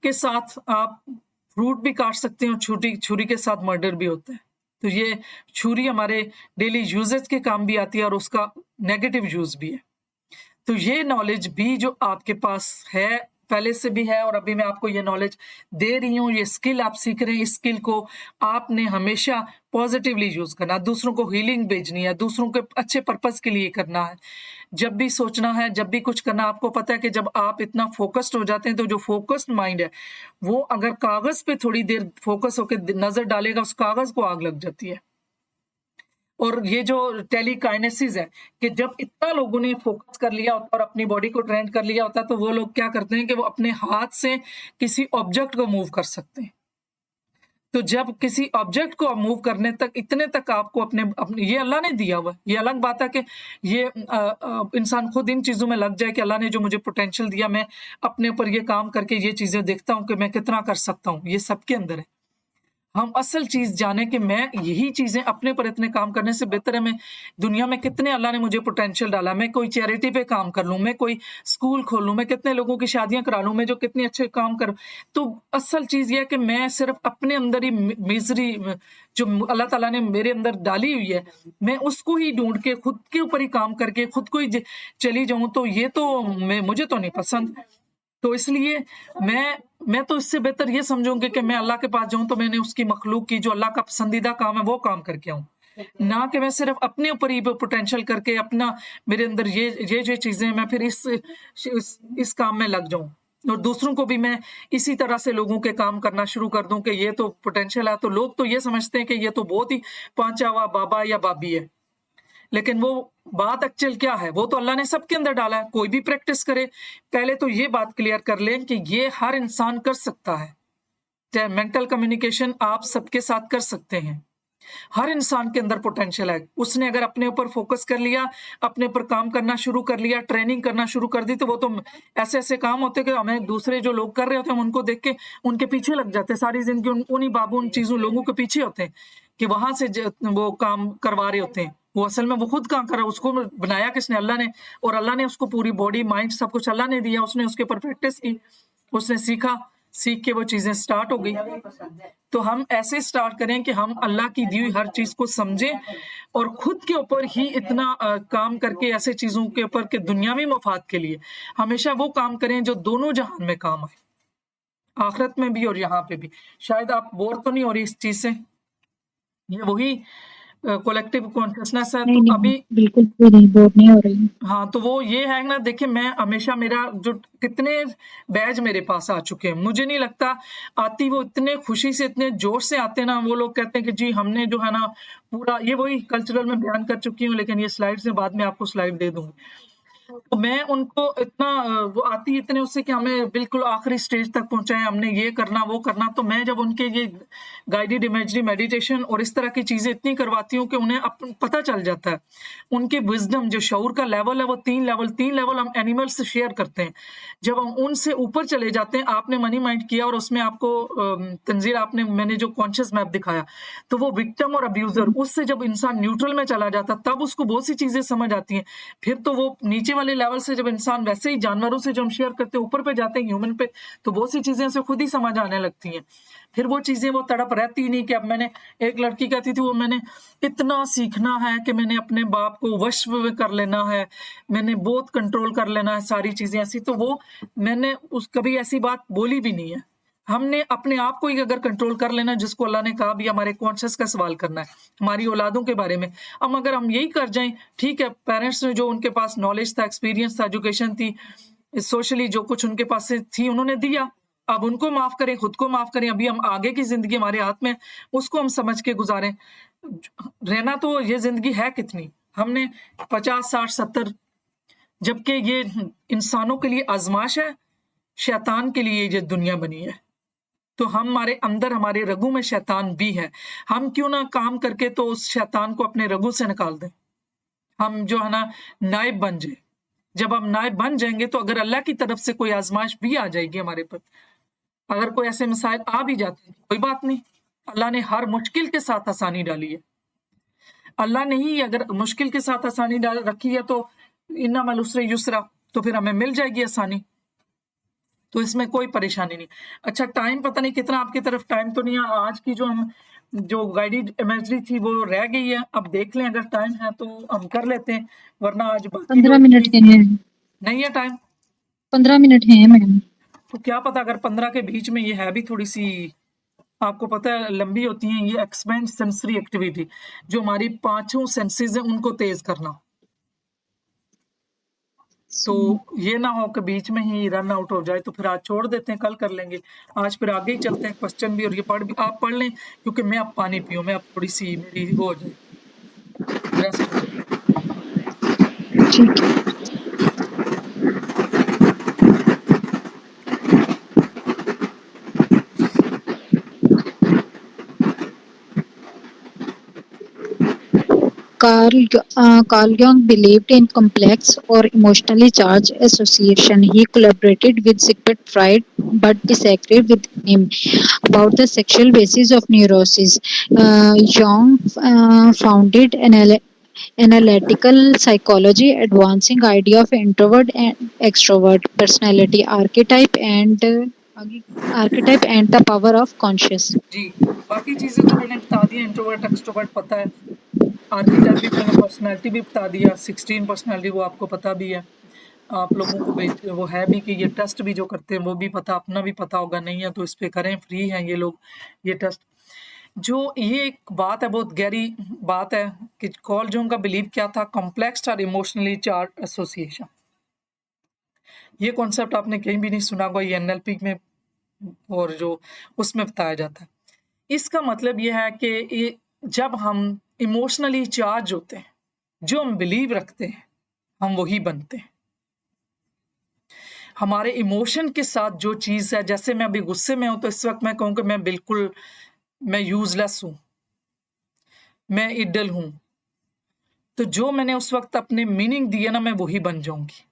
के साथ आप फ्रूट भी काट सकते हैं और छुरी के साथ मर्डर भी होता है। तो ये छुरी हमारे डेली यूसेज के काम भी आती है और उसका नेगेटिव यूज़ भी है। तो ये नॉलेज भी जो आपके पास है, पहले से भी है और अभी मैं आपको ये नॉलेज दे रही हूँ, ये स्किल आप सीख रहे हैं, इस स्किल को आपने हमेशा पॉज़िटिवली यूज़ करना है, दूसरों को हीलिंग भेजनी है, दूसरों के अच्छे पर्पज़ के लिए करना है। जब भी सोचना है, जब भी कुछ करना है, आपको पता है कि जब आप इतना फ़ोकस्ड हो जाते हैं, तो जो फ़ोकस्ड माइंड है, वो अगर कागज़ पे थोड़ी देर फ़ोकस होके नज़र डालेगा, उस कागज़ को आग लग जाती है। और ये जो टेलीकाइनेसिस है कि जब इतना लोगों ने फ़ोकस कर लिया होता है और अपनी बॉडी को ट्रेन कर लिया होता है, तो वो लोग क्या करते हैं कि वो अपने हाथ से किसी ऑब्जेक्ट को मूव कर सकते हैं। तो जब किसी ऑब्जेक्ट को मूव करने तक इतने तक आपको अपने ये अल्लाह ने दिया हुआ है। ये अलग बात है कि ये इंसान खुद इन चीज़ों में लग जाए कि अल्लाह ने जो मुझे पोटेंशियल दिया, मैं अपने ऊपर ये काम करके ये चीज़ें देखता हूँ कि मैं कितना कर सकता हूँ। ये सबके अंदर है। हम असल चीज़ जाने कि मैं यही चीज़ें अपने पर इतने काम करने से बेहतर है मैं दुनिया में कितने अल्लाह ने मुझे पोटेंशियल डाला, मैं कोई चैरिटी पे काम कर लूँ, मैं कोई स्कूल खोल लूँ, मैं कितने लोगों की शादियाँ करा लूँ, मैं जो कितने अच्छे काम करूँ। तो असल चीज़ ये है कि मैं सिर्फ़ अपने अंदर ही मिज़री जो अल्लाह ताला ने मेरे अंदर डाली हुई है, मैं उसको ही ढूँढ के खुद के ऊपर ही काम करके खुद को ही चली जाऊँ, तो ये तो मुझे तो नहीं पसंद। तो इसलिए मैं तो इससे बेहतर ये समझूँगी कि मैं अल्लाह के पास जाऊँ तो मैंने उसकी मखलूक की जो अल्लाह का पसंदीदा काम है वो काम करके आऊँ। ना कि मैं सिर्फ़ अपने ऊपर ही पोटेंशियल करके अपना मेरे अंदर ये चीज़ें मैं फिर इस काम में लग जाऊँ। और दूसरों को भी मैं इसी तरह से लोगों के काम करना शुरू कर दूँ कि ये तो पोटेंशियल है, तो लोग तो ये समझते हैं कि ये तो बहुत ही पाँचा हुआ बाबा या बाबी है। लेकिन वो बात एक्चुअल क्या है? वो तो अल्लाह ने सबके अंदर डाला है, कोई भी प्रैक्टिस करे। पहले तो ये बात क्लियर कर लें कि ये हर इंसान कर सकता है। चाहे मेंटल कम्युनिकेशन आप सबके साथ कर सकते हैं। हर इंसान के अंदर पोटेंशियल है। उसने अगर अपने ऊपर फ़ोकस कर लिया, अपने ऊपर काम करना शुरू कर लिया, ट्रेनिंग करना शुरू कर दी, तो वो तो ऐसे-ऐसे काम होते हैं कि हमें दूसरे जो लोग कर रहे होते हैं, हम उनको देख के उनके पीछे लग जाते हैं। सारी ज़िंदगी उन्हीं बाबू, उन चीज़ों, लोगों के पीछे होते हैं कि वहाँ से वो काम करवा रहे होते हैं। वो असल में वो खुद काम कर रहा है, उसको बनाया किसने? अल्लाह ने। और अल्लाह ने उसको पूरी बॉडी, माइंड सब कुछ अल्लाह ने दिया। उसने उसके ऊपर प्रैक्टिस की, उसने सीखा, सीख के वो चीज़ें स्टार्ट हो गई। तो हम ऐसे स्टार्ट करें कि हम अल्लाह की दी हुई हर चीज़ को समझें और खुद के ऊपर ही इतना काम करके ऐसे चीज़ों के ऊपर कि दुनियावी मफ़ाद के लिए हमेशा वो काम करें जो दोनों जहान में काम आए। आखिरत में भी और यहाँ पे भी। शायद आप बोर तो नहीं हो रही इस चीज़ से? ये वही कलेक्टिव कॉन्शसनेस है। नहीं, तो नहीं, अभी बिल्कुल भी नहीं, बोर नहीं हो रही हूँ। हाँ, तो वो ये है ना, देखिए मैं हमेशा मेरा जो कितने बैच मेरे पास आ चुके हैं, मुझे नहीं लगता आती वो इतने खुशी से, इतने जोश से आते हैं ना, वो लोग कहते हैं कि जी हमने जो है ना पूरा ये वही कल्चरल में बयान कर चुकी हूँ, लेकिन ये स्लाइड्स में बाद में आपको स्लाइड दे दूँगी। तो मैं उनको इतना वो आती इतने उससे कि हमें बिल्कुल आखिरी स्टेज तक पहुँचाएँ, हमने ये करना, वो करना। तो मैं जब उनके ये गाइडेड इमेजरी मेडिटेशन और इस तरह की चीज़ें इतनी करवाती हूँ कि उन्हें पता चल जाता है। उनकी विज़डम जो शऊर का लेवल है वो 3 लेवल हम एनिमल्स से शेयर करते हैं। जब हम उनसे ऊपर चले जाते हैं, आपने मनी माइंड किया और उसमें आपको तंज़ीर आपने मैंने जो कॉन्शियस मैप दिखाया, तो वो विक्टिम और अब्यूज़र उससे जब इंसान न्यूट्रल में चला जाता है, तब उसको बहुत सी चीज़ें समझ आती हैं। फिर तो वो नीचे वाले लेवल से जब इंसान वैसे ही जानवरों से जो हम शेयर करते हैं ऊपर पे जाते हैं ह्यूमन पे, तो बहुत सी चीज़ें उसे खुद ही समझ आने लगती हैं। फिर वो चीज़ें वो तड़प रहती ही नहीं कि अब मैंने एक लड़की कहती थी वो मैंने इतना सीखना है कि मैंने अपने बाप को वश में कर लेना है, मैंने बहुत कंट्रोल कर लेना है सारी चीज़ें ऐसी, तो वो मैंने उस कभी ऐसी बात बोली भी नहीं है। हमने अपने आप को ही अगर कंट्रोल कर लेना, जिसको अल्लाह ने कहा भी हमारे कॉन्शियस का सवाल करना है, हमारी औलादों के बारे में। अब अगर हम यही कर जाएँ, ठीक है, पेरेंट्स ने जो उनके पास नॉलेज था, एक्सपीरियंस था, एजुकेशन थी, सोशली जो कुछ उनके पास से थी उन्होंने दिया। अब उनको माफ़ करें, खुद को माफ़ करें, अभी हम आगे की ज़िंदगी हमारे हाथ में है, उसको हम समझ के गुज़ारें। रहना तो ये ज़िंदगी है कितनी? हमने 50, 60, 70, जबकि ये इंसानों के लिए आज़माइश है, शैतान के लिए ये दुनिया बनी है। तो हमारे अंदर हमारे रगों में शैतान भी है। हम क्यों ना काम करके तो उस शैतान को अपने रगों से निकाल दें। हम जो है ना नायब बन जाएँ। जब हम नायब बन जाएँगे तो अगर अल्लाह की तरफ से कोई आज़माइश भी आ जाएगी हमारे पर, अगर कोई ऐसे मसाइल आ भी जाते हैं, कोई बात नहीं। अल्लाह ने हर मुश्किल के साथ आसानी डाली है। अल्लाह ने ही अगर मुश्किल के साथ आसानी डाल रखी है तो इन्नमल उसरि युस्रा, तो फिर हमें मिल जाएगी आसानी। तो इसमें कोई परेशानी नहीं। अच्छा, टाइम पता नहीं कितना आपकी तरफ टाइम तो नहीं है। आज की जो गाइडेड इमेजरी थी वो रह गई है। अब देख लें अगर टाइम है तो हम कर लेते हैं, वरना आज बाकी जो 15 मिनट इतनी हैं। नहीं है टाइम। 15 मिनट हैं मैम। तो क्या पता अगर 15 के बीच में ये है भी थोड़ी-सी, आपको पता है लंबी होती हैं ये एक्सपेंड सेंसरी एक्टिविटी, जो हमारी पाँचों सेंसेस हैं उनको तेज़ करना। तो ये ना हो कि बीच में ही रन आउट हो जाए, तो फिर आज छोड़ देते हैं, कल कर लेंगे। आज फिर आगे ही चलते हैं, क्वेश्चन भी और ये पढ़ भी आप पढ़ लें, क्योंकि मैं अब पानी पीऊँ, मैं अब थोड़ी-सी मेरी वो हो जाए, रेस्ट हो जाए। ठीक है। Carl Jung believed in complex or emotionally charged association. He collaborated with Sigmund Freud but disagreed with him about the sexual basis of neurosis. Jung founded analytical psychology, advancing idea of introvert and extrovert personality archetype and the power of conscious. जी, बाकी चीज़ें तो मैंने बता दी हैं, इंट्रोवर्ट, एक्सट्रोवर्ट पता है, आर्किटाइप भी मैंने पर्सनैलिटी भी बता दिया, 16 पर्सनैलिटी वो आपको पता भी है। आप लोगों को वो है भी कि ये टेस्ट भी जो करते हैं वो भी पता, अपना भी पता होगा, नहीं है तो इस पे करें, फ्री हैं ये लोग, ये टेस्ट। जो ये एक बात है, बहुत गहरी बात है कि कार्ल जंग का बिलीव क्या था, कॉम्प्लेक्स और इमोशनली चार्ज एसोसिएशन। ये कॉन्सेप्ट आपने कहीं भी नहीं सुना होगा, ये एनएलपी में और जो उसमें बताया जाता है। इसका मतलब ये है कि ये जब हम इमोशनली चार्ज होते हैं, जो हम बिलीव रखते हैं, हम वही बनते हैं। हमारे इमोशन के साथ जो चीज़ है, जैसे मैं अभी गुस्से में हूँ तो इस वक़्त मैं कहूँ कि मैं यूज़लेस हूँ, मैं इडल हूँ। तो जो मैंने उस वक़्त अपने मीनिंग दिए ना, मैं वही बन जाऊँगी।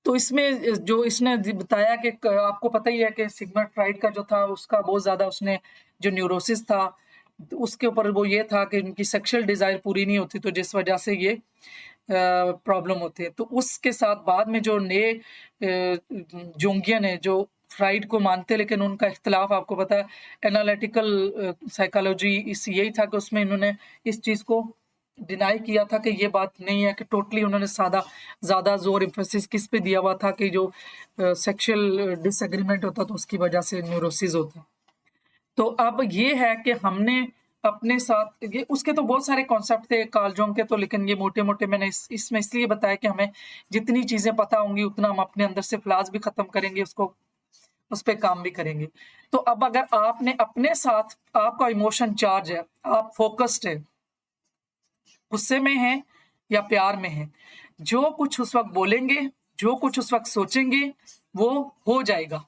तो इसमें जो इसने बताया कि आपको पता ही है कि सिगमंड फ्राइड का जो था उसका बहुत ज़्यादा उसने जो न्यूरोसिस था, तो उसके ऊपर वो ये था कि उनकी सेक्सुअल डिज़ायर पूरी नहीं होती, तो जिस वजह से ये प्रॉब्लम होती है। तो उसके साथ बाद में जो नए जोंगियन है जो फ्राइड को मानते, लेकिन उनका इख्तिलाफ आपको पता है, एनालिटिकल साइकोलॉजी इस यही था कि उसमें इन्होंने इस चीज़ को डिनाई किया था कि ये बात नहीं है, कि टोटली उन्होंने ज़्यादा ज़ोर एम्फेसिस किस पे दिया हुआ था कि जो सेक्सुअल डिसएग्रीमेंट होता तो उसकी वजह से न्यूरोसिस होता। तो अब ये है कि हमने अपने साथ ये उसके तो बहुत सारे कॉन्सेप्ट थे कार्ल जंग के, तो लेकिन ये मोटे-मोटे मैंने इसमें इसलिए बताया कि हमें जितनी चीज़ें पता होंगी उतना हम अपने अंदर से फ्लॉज़ भी खत्म करेंगे, उसको उस पे काम भी करेंगे। तो अब अगर आपने अपने साथ आपका इमोशन चार्ज है, आप फ़ोकस्ड है, गुस्से में हैं या प्यार में हैं, जो कुछ उस वक़्त बोलेंगे, जो कुछ उस वक़्त सोचेंगे, वो हो जाएगा।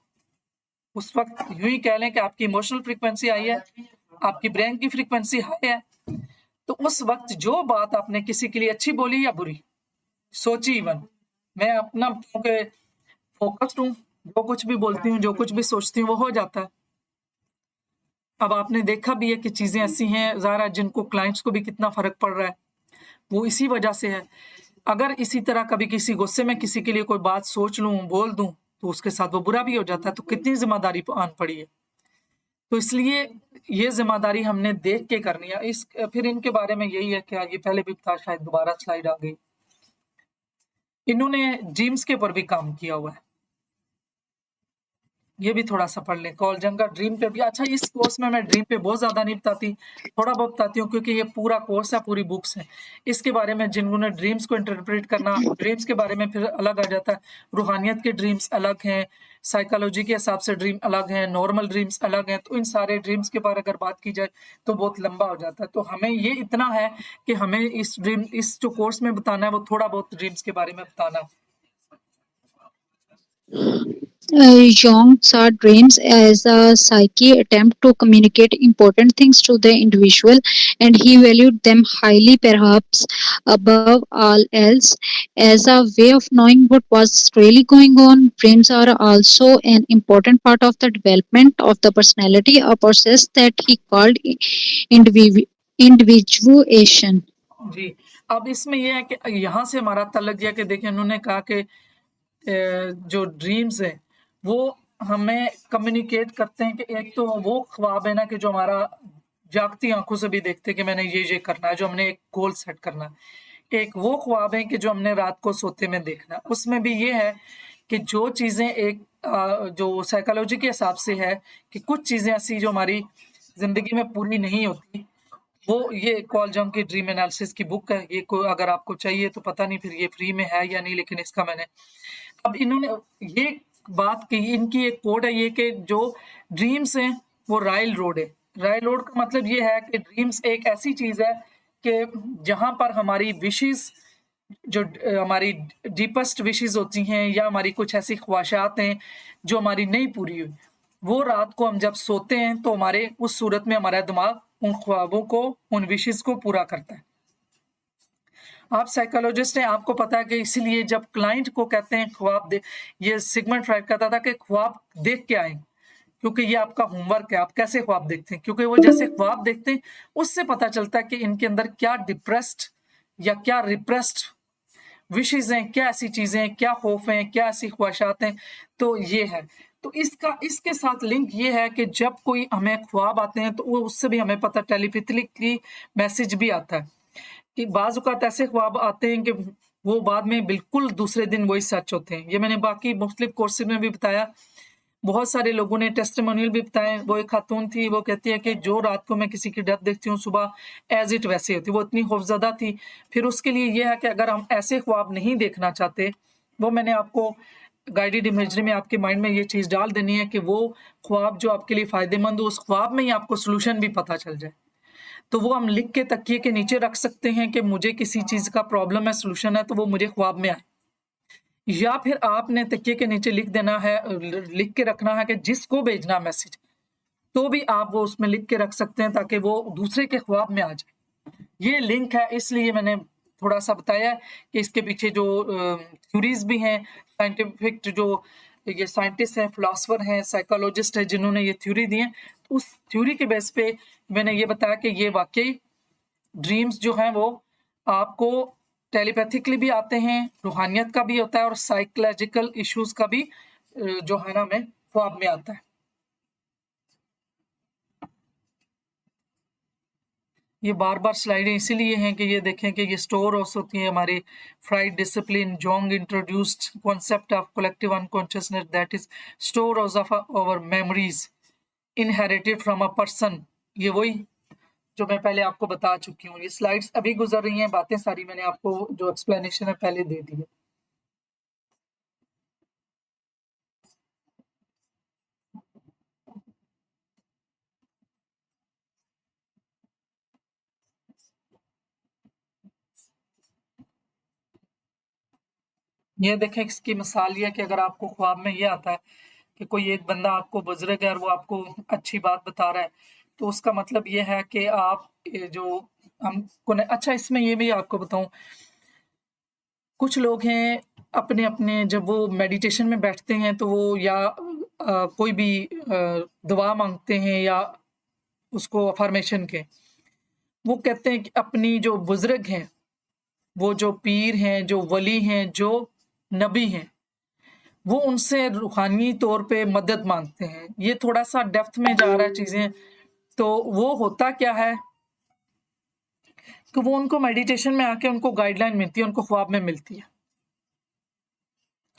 उस वक़्त यूँ ही कह लें कि आपकी इमोशनल फ्रीक्वेंसी हाई है, आपकी ब्रेन की फ्रीक्वेंसी हाई है, तो उस वक़्त जो बात आपने किसी के लिए अच्छी बोली या बुरी, सोची इवन, मैं अपना क्योंकि फ़ोकस्ड हूँ, जो कुछ भी बोलती हूँ, जो कुछ भी सोचती हूँ, वो हो जाता है। अब आपने देखा भी है कि चीज़ें ऐसी हैं, ज़ाहिर है जिनको क्लाइंट्स को भी कितना फ़र्क पड़ रहा है, वो इसी वजह से है। अगर इसी तरह कभी किसी गुस्से में किसी के लिए कोई बात सोच लूँ, बोल दूँ, तो उसके साथ वो बुरा भी हो जाता है, तो कितनी ज़िम्मेदारी आन पड़ी है। तो इसलिए ये ज़िम्मेदारी हमने देख के करनी है। फिर इनके बारे में यही है, क्या ये पहले भी था, शायद दोबारा स्लाइड आ गई। इन्होंने ड्रीम्स के ऊपर भी काम किया हुआ है। ये भी थोड़ा-सा पढ़ लें। कार्ल जंग का ड्रीम पे भी अच्छा, इस कोर्स में मैं ड्रीम पे बहुत ज़्यादा नहीं बताती, थोड़ा बहुत बताती हूँ क्योंकि ये पूरा कोर्स है, पूरी बुक्स हैं। इसके बारे में जिन्होंने ड्रीम्स को इंटरप्रेट करना, ड्रीम्स के बारे में फिर अलग आ जाता है। रूहानियत के ड्रीम्स अलग हैं, साइकोलॉजी के हिसाब से ड्रीम अलग हैं, नॉर्मल ड्रीम्स अलग हैं, तो इन सारे ड्रीम्स के बारे अगर बात की जाए तो बहुत लंबा हो जाता है। तो हमें ये इतना है कि हमें इस जो कोर्स में बताना है वो थोड़ा बहुत ड्रीम्स के बारे में बताना है। Jung saw dreams as a psyche attempt to communicate important things to the individual, and he valued them highly, perhaps above all else, as a way of knowing what was really going on. Dreams are also an important part of the development of the personality, a process that he called individuation. जी, अब इसमें ये है कि यहाँ से हमारा तल्लक गया कि देखिए उन्होंने कहा कि जो ड्रीम्स हैं, वो हमें कम्युनिकेट करते हैं कि एक तो वो ख्वाब है ना कि जो हमारा जागती आँखों से भी देखते हैं कि मैंने ये करना है, जो हमने एक गोल सेट करना है। एक वो ख्वाब है कि जो हमने रात को सोते में देखना है। उसमें भी ये है कि जो चीज़ें जो साइकोलॉजी के हिसाब से है कि कुछ चीज़ें ऐसी जो हमारी ज़िंदगी में पूरी नहीं होती, वो ये कार्ल जंग की ड्रीम एनालिसिस की बुक है। ये को अगर आपको चाहिए तो पता नहीं फिर ये फ्री में है या नहीं, लेकिन इसका मैंने अब इन्होंने ये बात की, इनकी एक कोड है ये कि जो ड्रीम्स हैं वो राइल रोड है। राइल रोड का मतलब ये है कि ड्रीम्स एक ऐसी चीज़ है कि जहाँ पर हमारी विशेज़ जो हमारी डीपेस्ट विशेज़ होती हैं या हमारी कुछ ऐसी ख्वाहिशात हैं जो हमारी नहीं पूरी हुई, वो रात को हम जब सोते हैं तो हमारे उस सूरत में हमारा दिमाग उन ख्वाबों को, उन विशेज़ को पूरा करता है। आप साइकोलॉजिस्ट हैं, आपको पता है कि इसीलिए जब क्लाइंट को कहते हैं ख्वाब दे, ये सिगमंड फ्राइड कहता था कि ख्वाब देख के आएँ, क्योंकि ये आपका होमवर्क है, आप कैसे ख्वाब देखते हैं? क्योंकि वो जैसे ख्वाब देखते हैं, उससे पता चलता है कि इनके अंदर क्या डिप्रेस्ड या क्या रिप्रेस्ड विशेज़ हैं, क्या ऐसी चीज़ें हैं, क्या खौफ हैं, क्या ऐसी ख्वाहिशात हैं, तो ये है। तो इसके साथ लिंक ये है कि जब कोई हमें ख्वाब आते हैं, तो वो उससे भी हमें पता टेलीपैथिकली मैसेज भी आता है। कि बाज़ औक़ात ऐसे ख्वाब आते हैं कि वो बाद में बिल्कुल दूसरे दिन वही सच होते हैं। ये मैंने बाकी मुख्तलिफ कोर्सेज़ में भी बताया। बहुत सारे लोगों ने टेस्टिमोनियल भी बताए। वो एक खातून थी, वो कहती है कि जो रात को मैं किसी की डेथ देखती हूँ, सुबह एज़ इट वैसे होती है। वो इतनी खौफ़ज़दा थी। फिर उसके लिए ये है कि अगर हम ऐसे ख्वाब नहीं देखना चाहते, वो मैंने आपको गाइडेड इमेजरी में आपके माइंड में ये चीज़ डाल देनी है कि वो ख्वाब जो आपके लिए फ़ायदेमंद हो, उस ख्वाब में ही आपको सॉल्यूशन भी पता चल जाए। तो वो हम लिख के तकिए के नीचे रख सकते हैं कि मुझे किसी चीज़ का प्रॉब्लम है, सॉल्यूशन है, तो वो मुझे ख्वाब में आए। या फिर आपने तकिए के नीचे लिख देना है, लिख के रखना है कि जिसको भेजना मैसेज, तो भी आप वो उसमें लिख के रख सकते हैं ताकि वो दूसरे के ख्वाब में आ जाए। ये लिंक है, इसलिए मैंने थोड़ा-सा बताया कि इसके पीछे जो थ्योरीज़ भी हैं, साइंटिफिक जो ये साइंटिस्ट हैं, फिलॉसफर हैं, साइकोलॉजिस्ट हैं जिन्होंने ये थ्योरी दी है, उस थ्योरी के बेस पे मैंने ये बताया कि ये वाक़ई ड्रीम्स जो हैं वो आपको टेलीपैथिकली भी आते हैं, रूहानियत का भी होता है और साइकोलॉजिकल इश्यूज़ का भी जो है ना हमें ख्वाब में आता है। ये बार-बार स्लाइडें इसीलिए हैं कि ये देखें कि ये स्टोर हाउस होती है हमारे Freud discipline Jung introduced concept of collective unconsciousness that is store house of our memories inherited from a person. ये वही जो मैं पहले आपको बता चुकी हूँ। ये स्लाइड्स अभी गुजर रही हैं, बातें सारी मैंने आपको जो एक्सप्लेनेशन है पहले दे दी है। ये देखें, इसकी मिसाल ये है कि अगर आपको ख्वाब में ये आता है कि कोई एक बंदा आपको बुजुर्ग है और वो आपको अच्छी बात बता रहा है, तो उसका मतलब ये है कि आप जो हमको अच्छा, इसमें ये भी आपको बताऊं, कुछ लोग हैं अपने अपने जब वो मेडिटेशन में बैठते हैं तो वो या कोई भी दुआ मांगते हैं या उसको अफर्मेशन के, वो कहते हैं कि अपनी जो बुजुर्ग हैं, वो जो पीर हैं, जो वली हैं, जो नबी हैं, वो उनसे रूहानी तौर पे मदद मांगते हैं। ये थोड़ा-सा डेप्थ में जा रहा है चीज़ें, तो वो होता क्या है कि वो उनको मेडिटेशन में आके उनको गाइडलाइन मिलती है, उनको ख्वाब में मिलती है।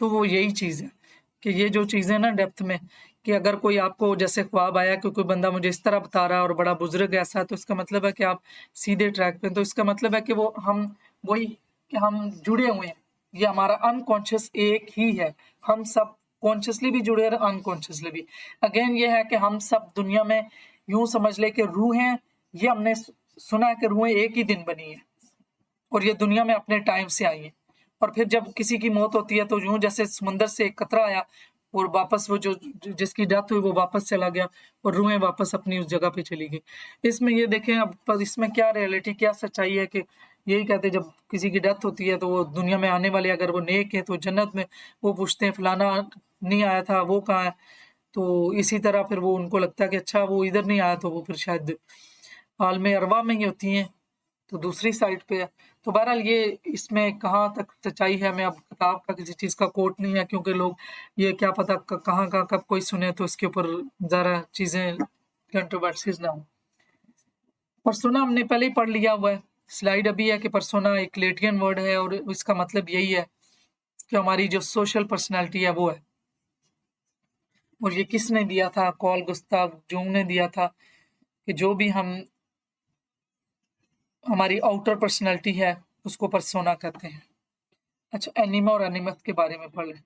तो वो यही चीज़ है कि ये जो चीज़ें ना डेप्थ में, कि अगर कोई आपको जैसे ख्वाब आया कि कोई बंदा मुझे इस तरह बता रहा है और बड़ा बुजुर्ग ऐसा है, तो इसका मतलब है कि आप सीधे ट्रैक पे हैं। तो इसका मतलब है कि वो हम वही कि हम जुड़े हुए हैं। ये हमारा अनकॉन्शियस एक ही है। हम सब कॉन्शियसली भी जुड़े हैं और अनकॉन्शियसली भी। अगेन ये है कि हम सब दुनिया में यूँ समझ लें कि रूहें, ये हमने सुना है कि रूहें एक ही दिन बनी हैं और ये दुनिया में अपने टाइम से आई है। और फिर जब किसी की मौत होती है तो यूं जैसे समुंदर से एक कतरा आया और वापस वो जो जिसकी डेथ हुई वो वापस चला गया और रूहें वापस अपनी उस जगह पे चली गई। इसमें ये देखें, अब पर इसमें क्या रियलिटी, क्या सच्चाई है कि यही कहते हैं जब किसी की डेथ होती है तो वो दुनिया में आने वाले अगर वो नेक है तो जन्नत में, वो पूछते हैं फलाना नहीं आया था, वो कहाँ है। तो इसी तरह फिर वो उनको लगता है कि अच्छा वो इधर नहीं आया, तो वो फिर शायद आलम अरवा में ही होती हैं, तो दूसरी साइड पे है। तो बहरहाल ये इसमें कहाँ तक सच्चाई है, मैं अब किताब का किसी चीज़ का कोट नहीं है, क्योंकि लोग ये क्या पता कहाँ का कब कोई सुने तो इसके ऊपर ज़रा चीज़ें कंट्रोवर्सीज ना हो। पर्सोना हमने पहले ही पढ़ लिया हुआ है। स्लाइड अभी है कि पर्सोना एक लेटियन वर्ड है और इसका मतलब यही है कि हमारी जो सोशल पर्सनैलिटी है वो है। और ये किसने दिया था? कॉल गुस्ताव जूंग ने दिया था कि जो भी हमारी आउटर पर्सनैलिटी है उसको पर्सोना कहते हैं। अच्छा, एनिमा और एनिमस के बारे में पढ़ लें।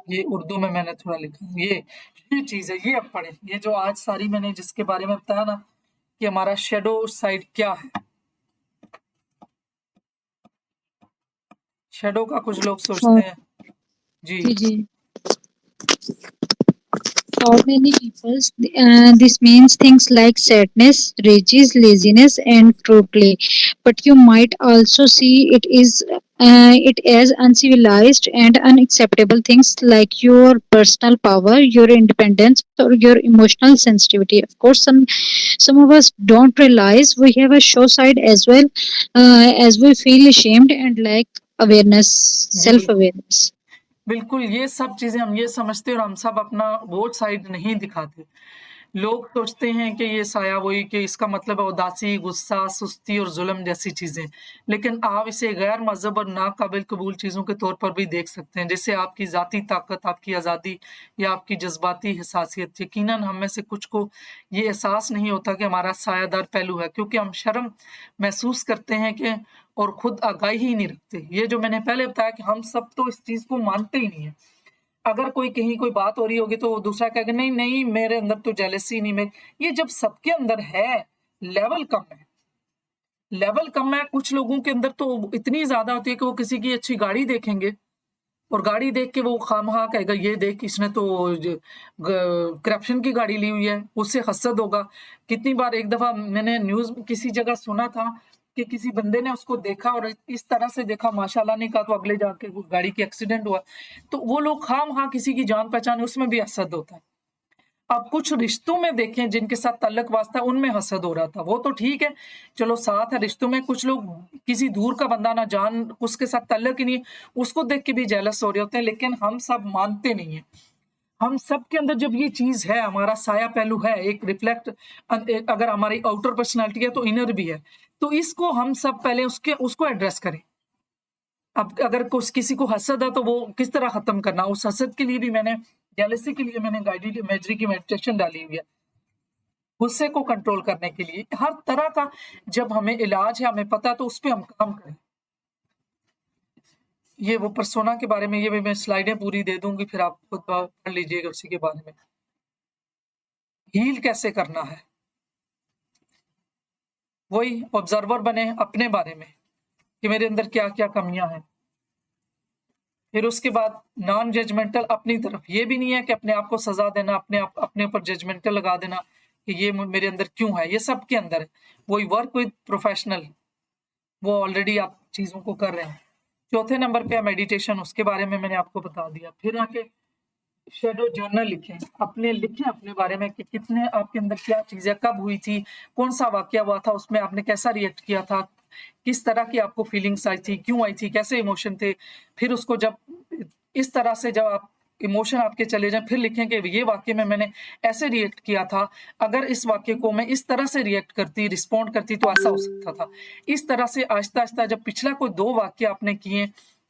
ये उर्दू में मैंने थोड़ा लिखा, ये चीज़ है, ये अब पढ़ें। ये जो आज सारी मैंने जिसके बारे में बताया ना कि हमारा शैडो साइड क्या है। शैडो का कुछ लोग सोचते और हैं जी। जी, जी। For many people, this means things like sadness, rages, laziness, and truthfully. But you might also see it as uncivilized and unacceptable things like your personal power, your independence, or your emotional sensitivity. Of course, some of us don't realize we have a show side as well, as we feel ashamed and lack awareness, ji self बिल्कुल। awareness. बिल्कुल, ये सब चीज़ें हम ये समझते हैं और हम सब अपना वो साइड नहीं दिखाते। लोग सोचते हैं कि ये साया वही, कि इसका मतलब है उदासी, गुस्सा, सुस्ती और ज़ुल्म जैसी चीज़ें। लेकिन आप इसे गैर मज़हब और नाक़ाबिल कबूल चीज़ों के तौर पर भी देख सकते हैं, जैसे आपकी ज़ाती ताकत, आपकी आज़ादी या आपकी जज़्बाती हसासियत। यकीनन हम में से कुछ को ये एहसास नहीं होता कि हमारा सायादार पहलू है, क्योंकि हम शर्म महसूस करते हैं कि और खुद आगाही ही नहीं रखते। ये जो मैंने पहले बताया कि हम सब तो इस चीज़ को मानते ही नहीं है। अगर कोई कहीं कोई बात हो रही होगी तो दूसरा कहेगा नहीं, नहीं मेरे अंदर तो जेलसी नहीं, मैं ये जब सबके अंदर है, लेवल कम है। लेवल कम है, कुछ लोगों के अंदर तो इतनी ज़्यादा होती है कि वो किसी की अच्छी गाड़ी देखेंगे और गाड़ी देख के वो खामखा कहेगा ये देख इसने तो करप्शन की गाड़ी ली हुई है, उससे हसद होगा। कितनी बार एक दफा मैंने न्यूज किसी जगह सुना था कि किसी बंदे ने उसको देखा और इस तरह से देखा, माशाल्लाह नहीं कहा, तो अगले जाके वो गाड़ी की एक्सीडेंट हुआ। तो वो लोग खामखा किसी की जान पहचान, उसमें भी हसद होता है। अब कुछ रिश्तों में देखें जिनके साथ तल्लक वास्ता, उनमें हसद हो रहा था, वो तो ठीक है, चलो साथ है रिश्तों में। कुछ लोग किसी दूर का बंदा ना जान, उसके साथ तल्लक ही नहीं, उसको देख के भी जेलस हो रहे होते हैं, लेकिन हम सब मानते नहीं है। हम सबके अंदर जब ये चीज़ है, हमारा साया पहलू है, एक रिफ्लेक्ट अगर हमारी आउटर पर्सनैलिटी है तो इनर भी है। तो इसको हम सब पहले उसको एड्रेस करें। अब अगर कुछ किसी को हसद है तो वो किस तरह खत्म करना, उस हसद के लिए भी मैंने जेलसी के लिए मैंने गाइडेड इमेजरी की मेडिटेशन डाली हुई है। गुस्से को कंट्रोल करने के लिए हर तरह का जब हमें इलाज है, हमें पता, तो उस पे हम काम करें। ये वो पर्सोना के बारे में, ये भी मैं स्लाइडें पूरी दे दूंगी, फिर आप खुद पढ़ लीजिएगा उसी के बारे में। हील कैसे करना है, वही ऑब्जर्वर बने अपने बारे में कि मेरे अंदर क्या क्या कमियां हैं। फिर उसके बाद नॉन जजमेंटल अपनी तरफ, ये भी नहीं है कि अपने आप को सजा देना, अपने ऊपर जजमेंटल लगा देना कि ये मेरे अंदर क्यों है, ये सबके अंदर है। वही वर्क विद प्रोफेशनल, वो ऑलरेडी आप चीजों को कर रहे हैं। चौथे नंबर पे है मेडिटेशन, उसके बारे में मैंने आपको बता दिया। फिर आके शेडो जर्नल लिखें, लिखें अपने बारे में कि कितने आपके अंदर क्या चीजें कब हुई थी, कौन सा वाकया हुआ था, उसमें आपने कैसा रिएक्ट किया था, किस तरह की आपको फीलिंग्स आई थी, क्यों आई थी, कैसे इमोशन थे। फिर उसको जब इस तरह से जब आप इमोशन आपके चले जाएं, फिर लिखें कि ये वाक्य में मैंने ऐसे रिएक्ट किया था, अगर इस वाक्य को मैं इस तरह से रिएक्ट करती, रिस्पॉन्ड करती तो ऐसा हो सकता था। इस तरह से आहिस्ता आहिस्ता जब पिछला कोई 2 वाक्य आपने किए,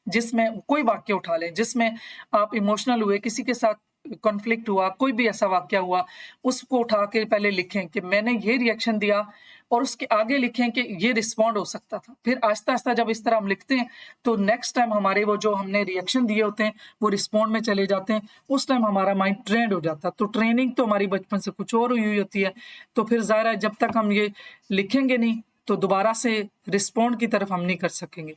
जिसमें कोई वाक्य उठा लें जिसमें आप इमोशनल हुए, किसी के साथ कॉन्फ्लिक्ट हुआ, कोई भी ऐसा वाक्य हुआ, उसको उठा के पहले लिखें कि मैंने ये रिएक्शन दिया, और उसके आगे लिखें कि ये रिस्पॉन्ड हो सकता था। फिर आहिस्ता आहिस्ता जब इस तरह हम लिखते हैं तो नेक्स्ट टाइम हमारे वो जो हमने रिएक्शन दिए होते हैं वो रिस्पॉन्ड में चले जाते हैं, उस टाइम हमारा माइंड ट्रेंड हो जाता है। तो ट्रेनिंग तो हमारी बचपन से कुछ और हुई होती है, तो फिर ज़ाहिर है जब तक हम ये लिखेंगे नहीं तो दोबारा से रिस्पॉन्ड की तरफ हम नहीं कर सकेंगे।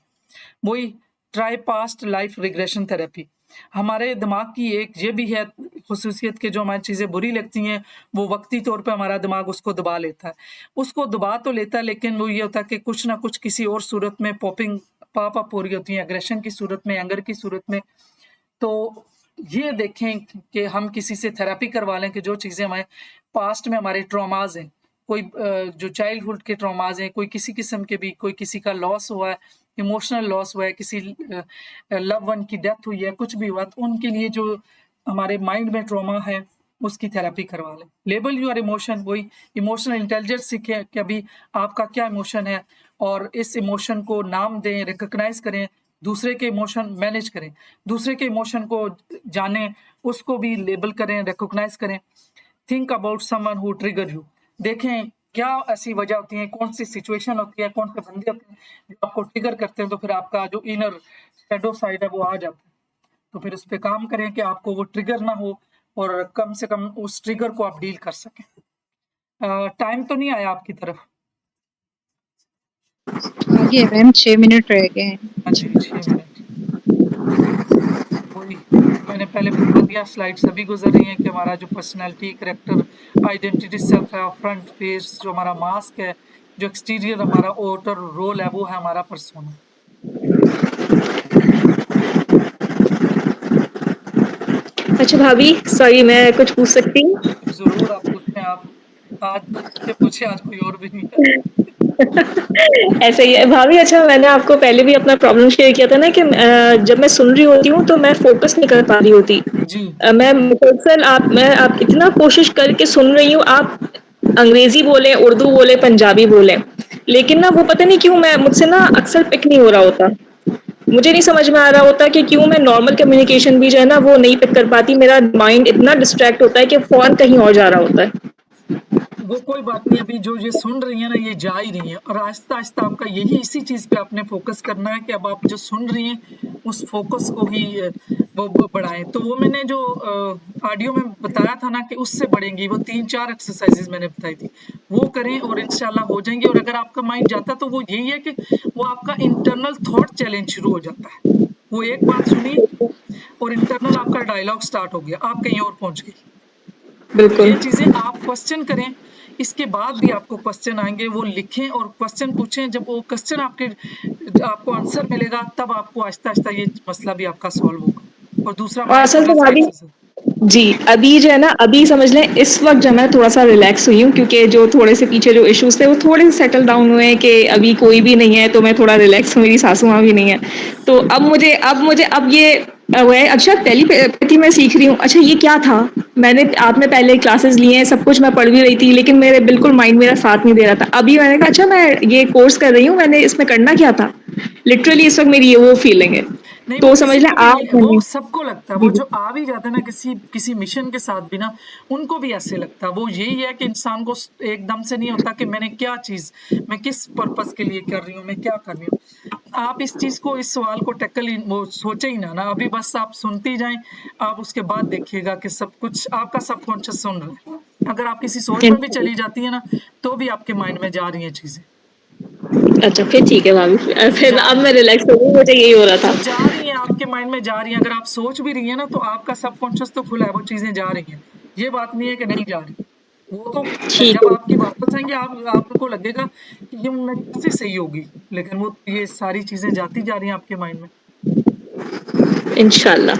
वही try past life regression therapy, हमारे दिमाग की एक ये भी है खुसूसियत कि जो हमारी चीज़ें बुरी लगती हैं वो वक्ती तौर पे हमारा दिमाग उसको दबा लेता है। उसको दबा तो लेता है, लेकिन वो ये होता है कि कुछ ना कुछ किसी और सूरत में पॉप अप हो रही होती हैं, एग्रेशन की सूरत में, एंगर की सूरत में। तो ये देखें कि हम किसी से थेरेपी करवा लें कि जो चीज़ें हमारे पास्ट में हमारे ट्रॉमास हैं, कोई जो चाइल्डहुड के ट्रॉमास हैं, कोई किसी किस्म के भी, कोई किसी का लॉस हुआ है, इमोशनल लॉस हुआ है, किसी लव वन की डेथ हुई है, कुछ भी हुआ, तो उनके लिए जो हमारे माइंड में ट्रॉमा है उसकी थेरेपी करवा लें। लेबल योर इमोशन, वही इमोशनल इंटेलिजेंस सीखें कि अभी आपका क्या इमोशन है, और इस इमोशन को नाम दें, रिकॉग्नाइज करें, दूसरे के इमोशन मैनेज करें, दूसरे के इमोशन को जानें, उसको भी लेबल करें, रिकॉग्नाइज करें। Think about someone who trigger you, देखें क्या ऐसी वजह होती है, कौन सी सिचुएशन होती है, कौन से बंदे होते हैं जो आपको ट्रिगर करते हैं, तो फिर आपका जो इनर शैडो साइड है वो आ जाता है। तो फिर उस पर काम करें कि आपको वो ट्रिगर ना हो, और कम से कम उस ट्रिगर को आप डील कर सकें। टाइम तो नहीं आया आपकी तरफ? आगे मैम 6 मिनट रह गए हैं। हाँ जी, 6 मिनट। वही मैंने पहले बता दिया, स्लाइड सभी गुजर रही हैं कि हमारा जो पर्सनैलिटी, कैरेक्टर, आइडेंटिटी, सेल्फ है, फ्रंट फेस जो हमारा मास्क है, जो एक्सटीरियर हमारा आउटर रोल है, वो है हमारा पर्सोना। अच्छा भाभी, सॉरी, मैं कुछ पूछ सकती हूँ? ज़रूर आप पूछें, आप आज मुझसे पूछे, आज कोई और भी नहीं है। ऐसा ही है भाभी। अच्छा, मैंने आपको पहले भी अपना प्रॉब्लम शेयर किया था ना कि जब मैं सुन रही होती हूँ तो मैं फोकस नहीं कर पा रही होती। जी, मैं मुसलसल आप इतना कोशिश करके सुन रही हूँ, आप अंग्रेजी बोले, उर्दू बोले, पंजाबी बोले, लेकिन ना वो पता नहीं क्यों मैं मुझसे ना अक्सर पिक नहीं हो रहा होता। मुझे नहीं समझ में आ रहा होता कि क्यों मैं नॉर्मल कम्युनिकेशन भी जो है ना वो नहीं पिक कर पाती। मेरा माइंड इतना डिस्ट्रैक्ट होता है कि फ़ौरन कहीं और जा रहा होता है। वो कोई बात नहीं, अभी जो ये सुन रही है ना ये जा ही रही है, और आहिस्ता आहिस्ता आपका यही इसी चीज पे आपने फोकस करना है कि अब आप जो सुन रही हैं उस फोकस को ही वो बढ़ाएं। तो वो मैंने जो ऑडियो में बताया था ना कि उससे बढ़ेंगी, वो 3-4 एक्सरसाइजेज मैंने बताई थी, वो करें और इंशाल्लाह हो जाएंगे। और अगर आपका माइंड जाता तो वो यही है कि वो आपका इंटरनल थॉट चैलेंज शुरू हो जाता है। वो एक बात सुनी और इंटरनल आपका डायलॉग स्टार्ट हो गया, आप कहीं और पहुंच गई। तो बिल्कुल। ये चीजें आप क्वेश्चन करें, इसके बाद भी आपको क्वेश्चन आएंगे, वो लिखें और क्वेश्चन पूछें। जब वो क्वेश्चन आपको आंसर मिलेगा तब आपको आहिस्ता आहिस्ता ये मसला भी आपका सॉल्व होगा। और दूसरा और असल में माइंडफुलनेस का भाभी, एक्सरसाइज। जी, अभी जो है ना, अभी समझ लें इस वक़्त जब मैं थोड़ा-सा रिलैक्स हुई हूँ, क्योंकि जो थोड़े से पीछे जो इश्यूज़ थे वो थोड़े से सेटल डाउन हुए हैं कि अभी कोई भी नहीं है, तो मैं थोड़ा रिलैक्स हूँ, मेरी सासू माँ भी नहीं है। तो अब ये वह अच्छा टेलीपैथी मैं सीख रही हूँ, अच्छा ये क्या था? आपने पहले क्लासेस लिए हैं, सब कुछ मैं पढ़ भी रही थी, लेकिन मेरे बिल्कुल माइंड मेरा साथ नहीं दे रहा था। अभी मैंने कहा अच्छा मैं ये कोर्स कर रही हूँ, मैंने इसमें करना क्या था? लिटरली इस वक़्त मेरी ये वो फीलिंग है। नहीं, वो तो समझ किसी लें को भी आप नहीं, वो सबको लगता है। वो जी, जी। जो आ भी जाता है ना किसी किसी मिशन के साथ भी ना, उनको भी ऐसे लगता है। वो यही है कि इंसान को एकदम से नहीं होता कि मैंने क्या चीज़, मैं किस पर्पज़ के लिए कर रही हूँ, मैं क्या कर रही हूँ। आप इस चीज़ को, इस सवाल को टैकल ही वो सोचे ही ना अभी बस आप सुनती जाएँ, आप उसके बाद देखिएगा कि सब कुछ आपका सबकॉन्शियस सुन रहा है। अगर आप किसी सोच में भी चली जाती है ना, तो भी आपके माइंड में जा रही हैं चीज़ें। अच्छा, फिर ठीक है भाभी। जो फिर जा अब मैं रिलैक्स हो गई, मुझे यही हो रहा था। जो जा रही हैं आपके माइंड में जा रही हैं, अगर आप सोच भी रही हैं ना तो आपका सबकॉन्शियस तो खुला है, वो चीज़ें जा रही हैं। ये बात नहीं है कि नहीं जा रही। वो तो ठीक जब है, आपकी वापस आएँगी आपको लगेगा कि ये मैं कैसे सही होगी, लेकिन वो ये सारी चीज़ें जाती जा रही हैं आपके माइंड में। इंशाल्लाह।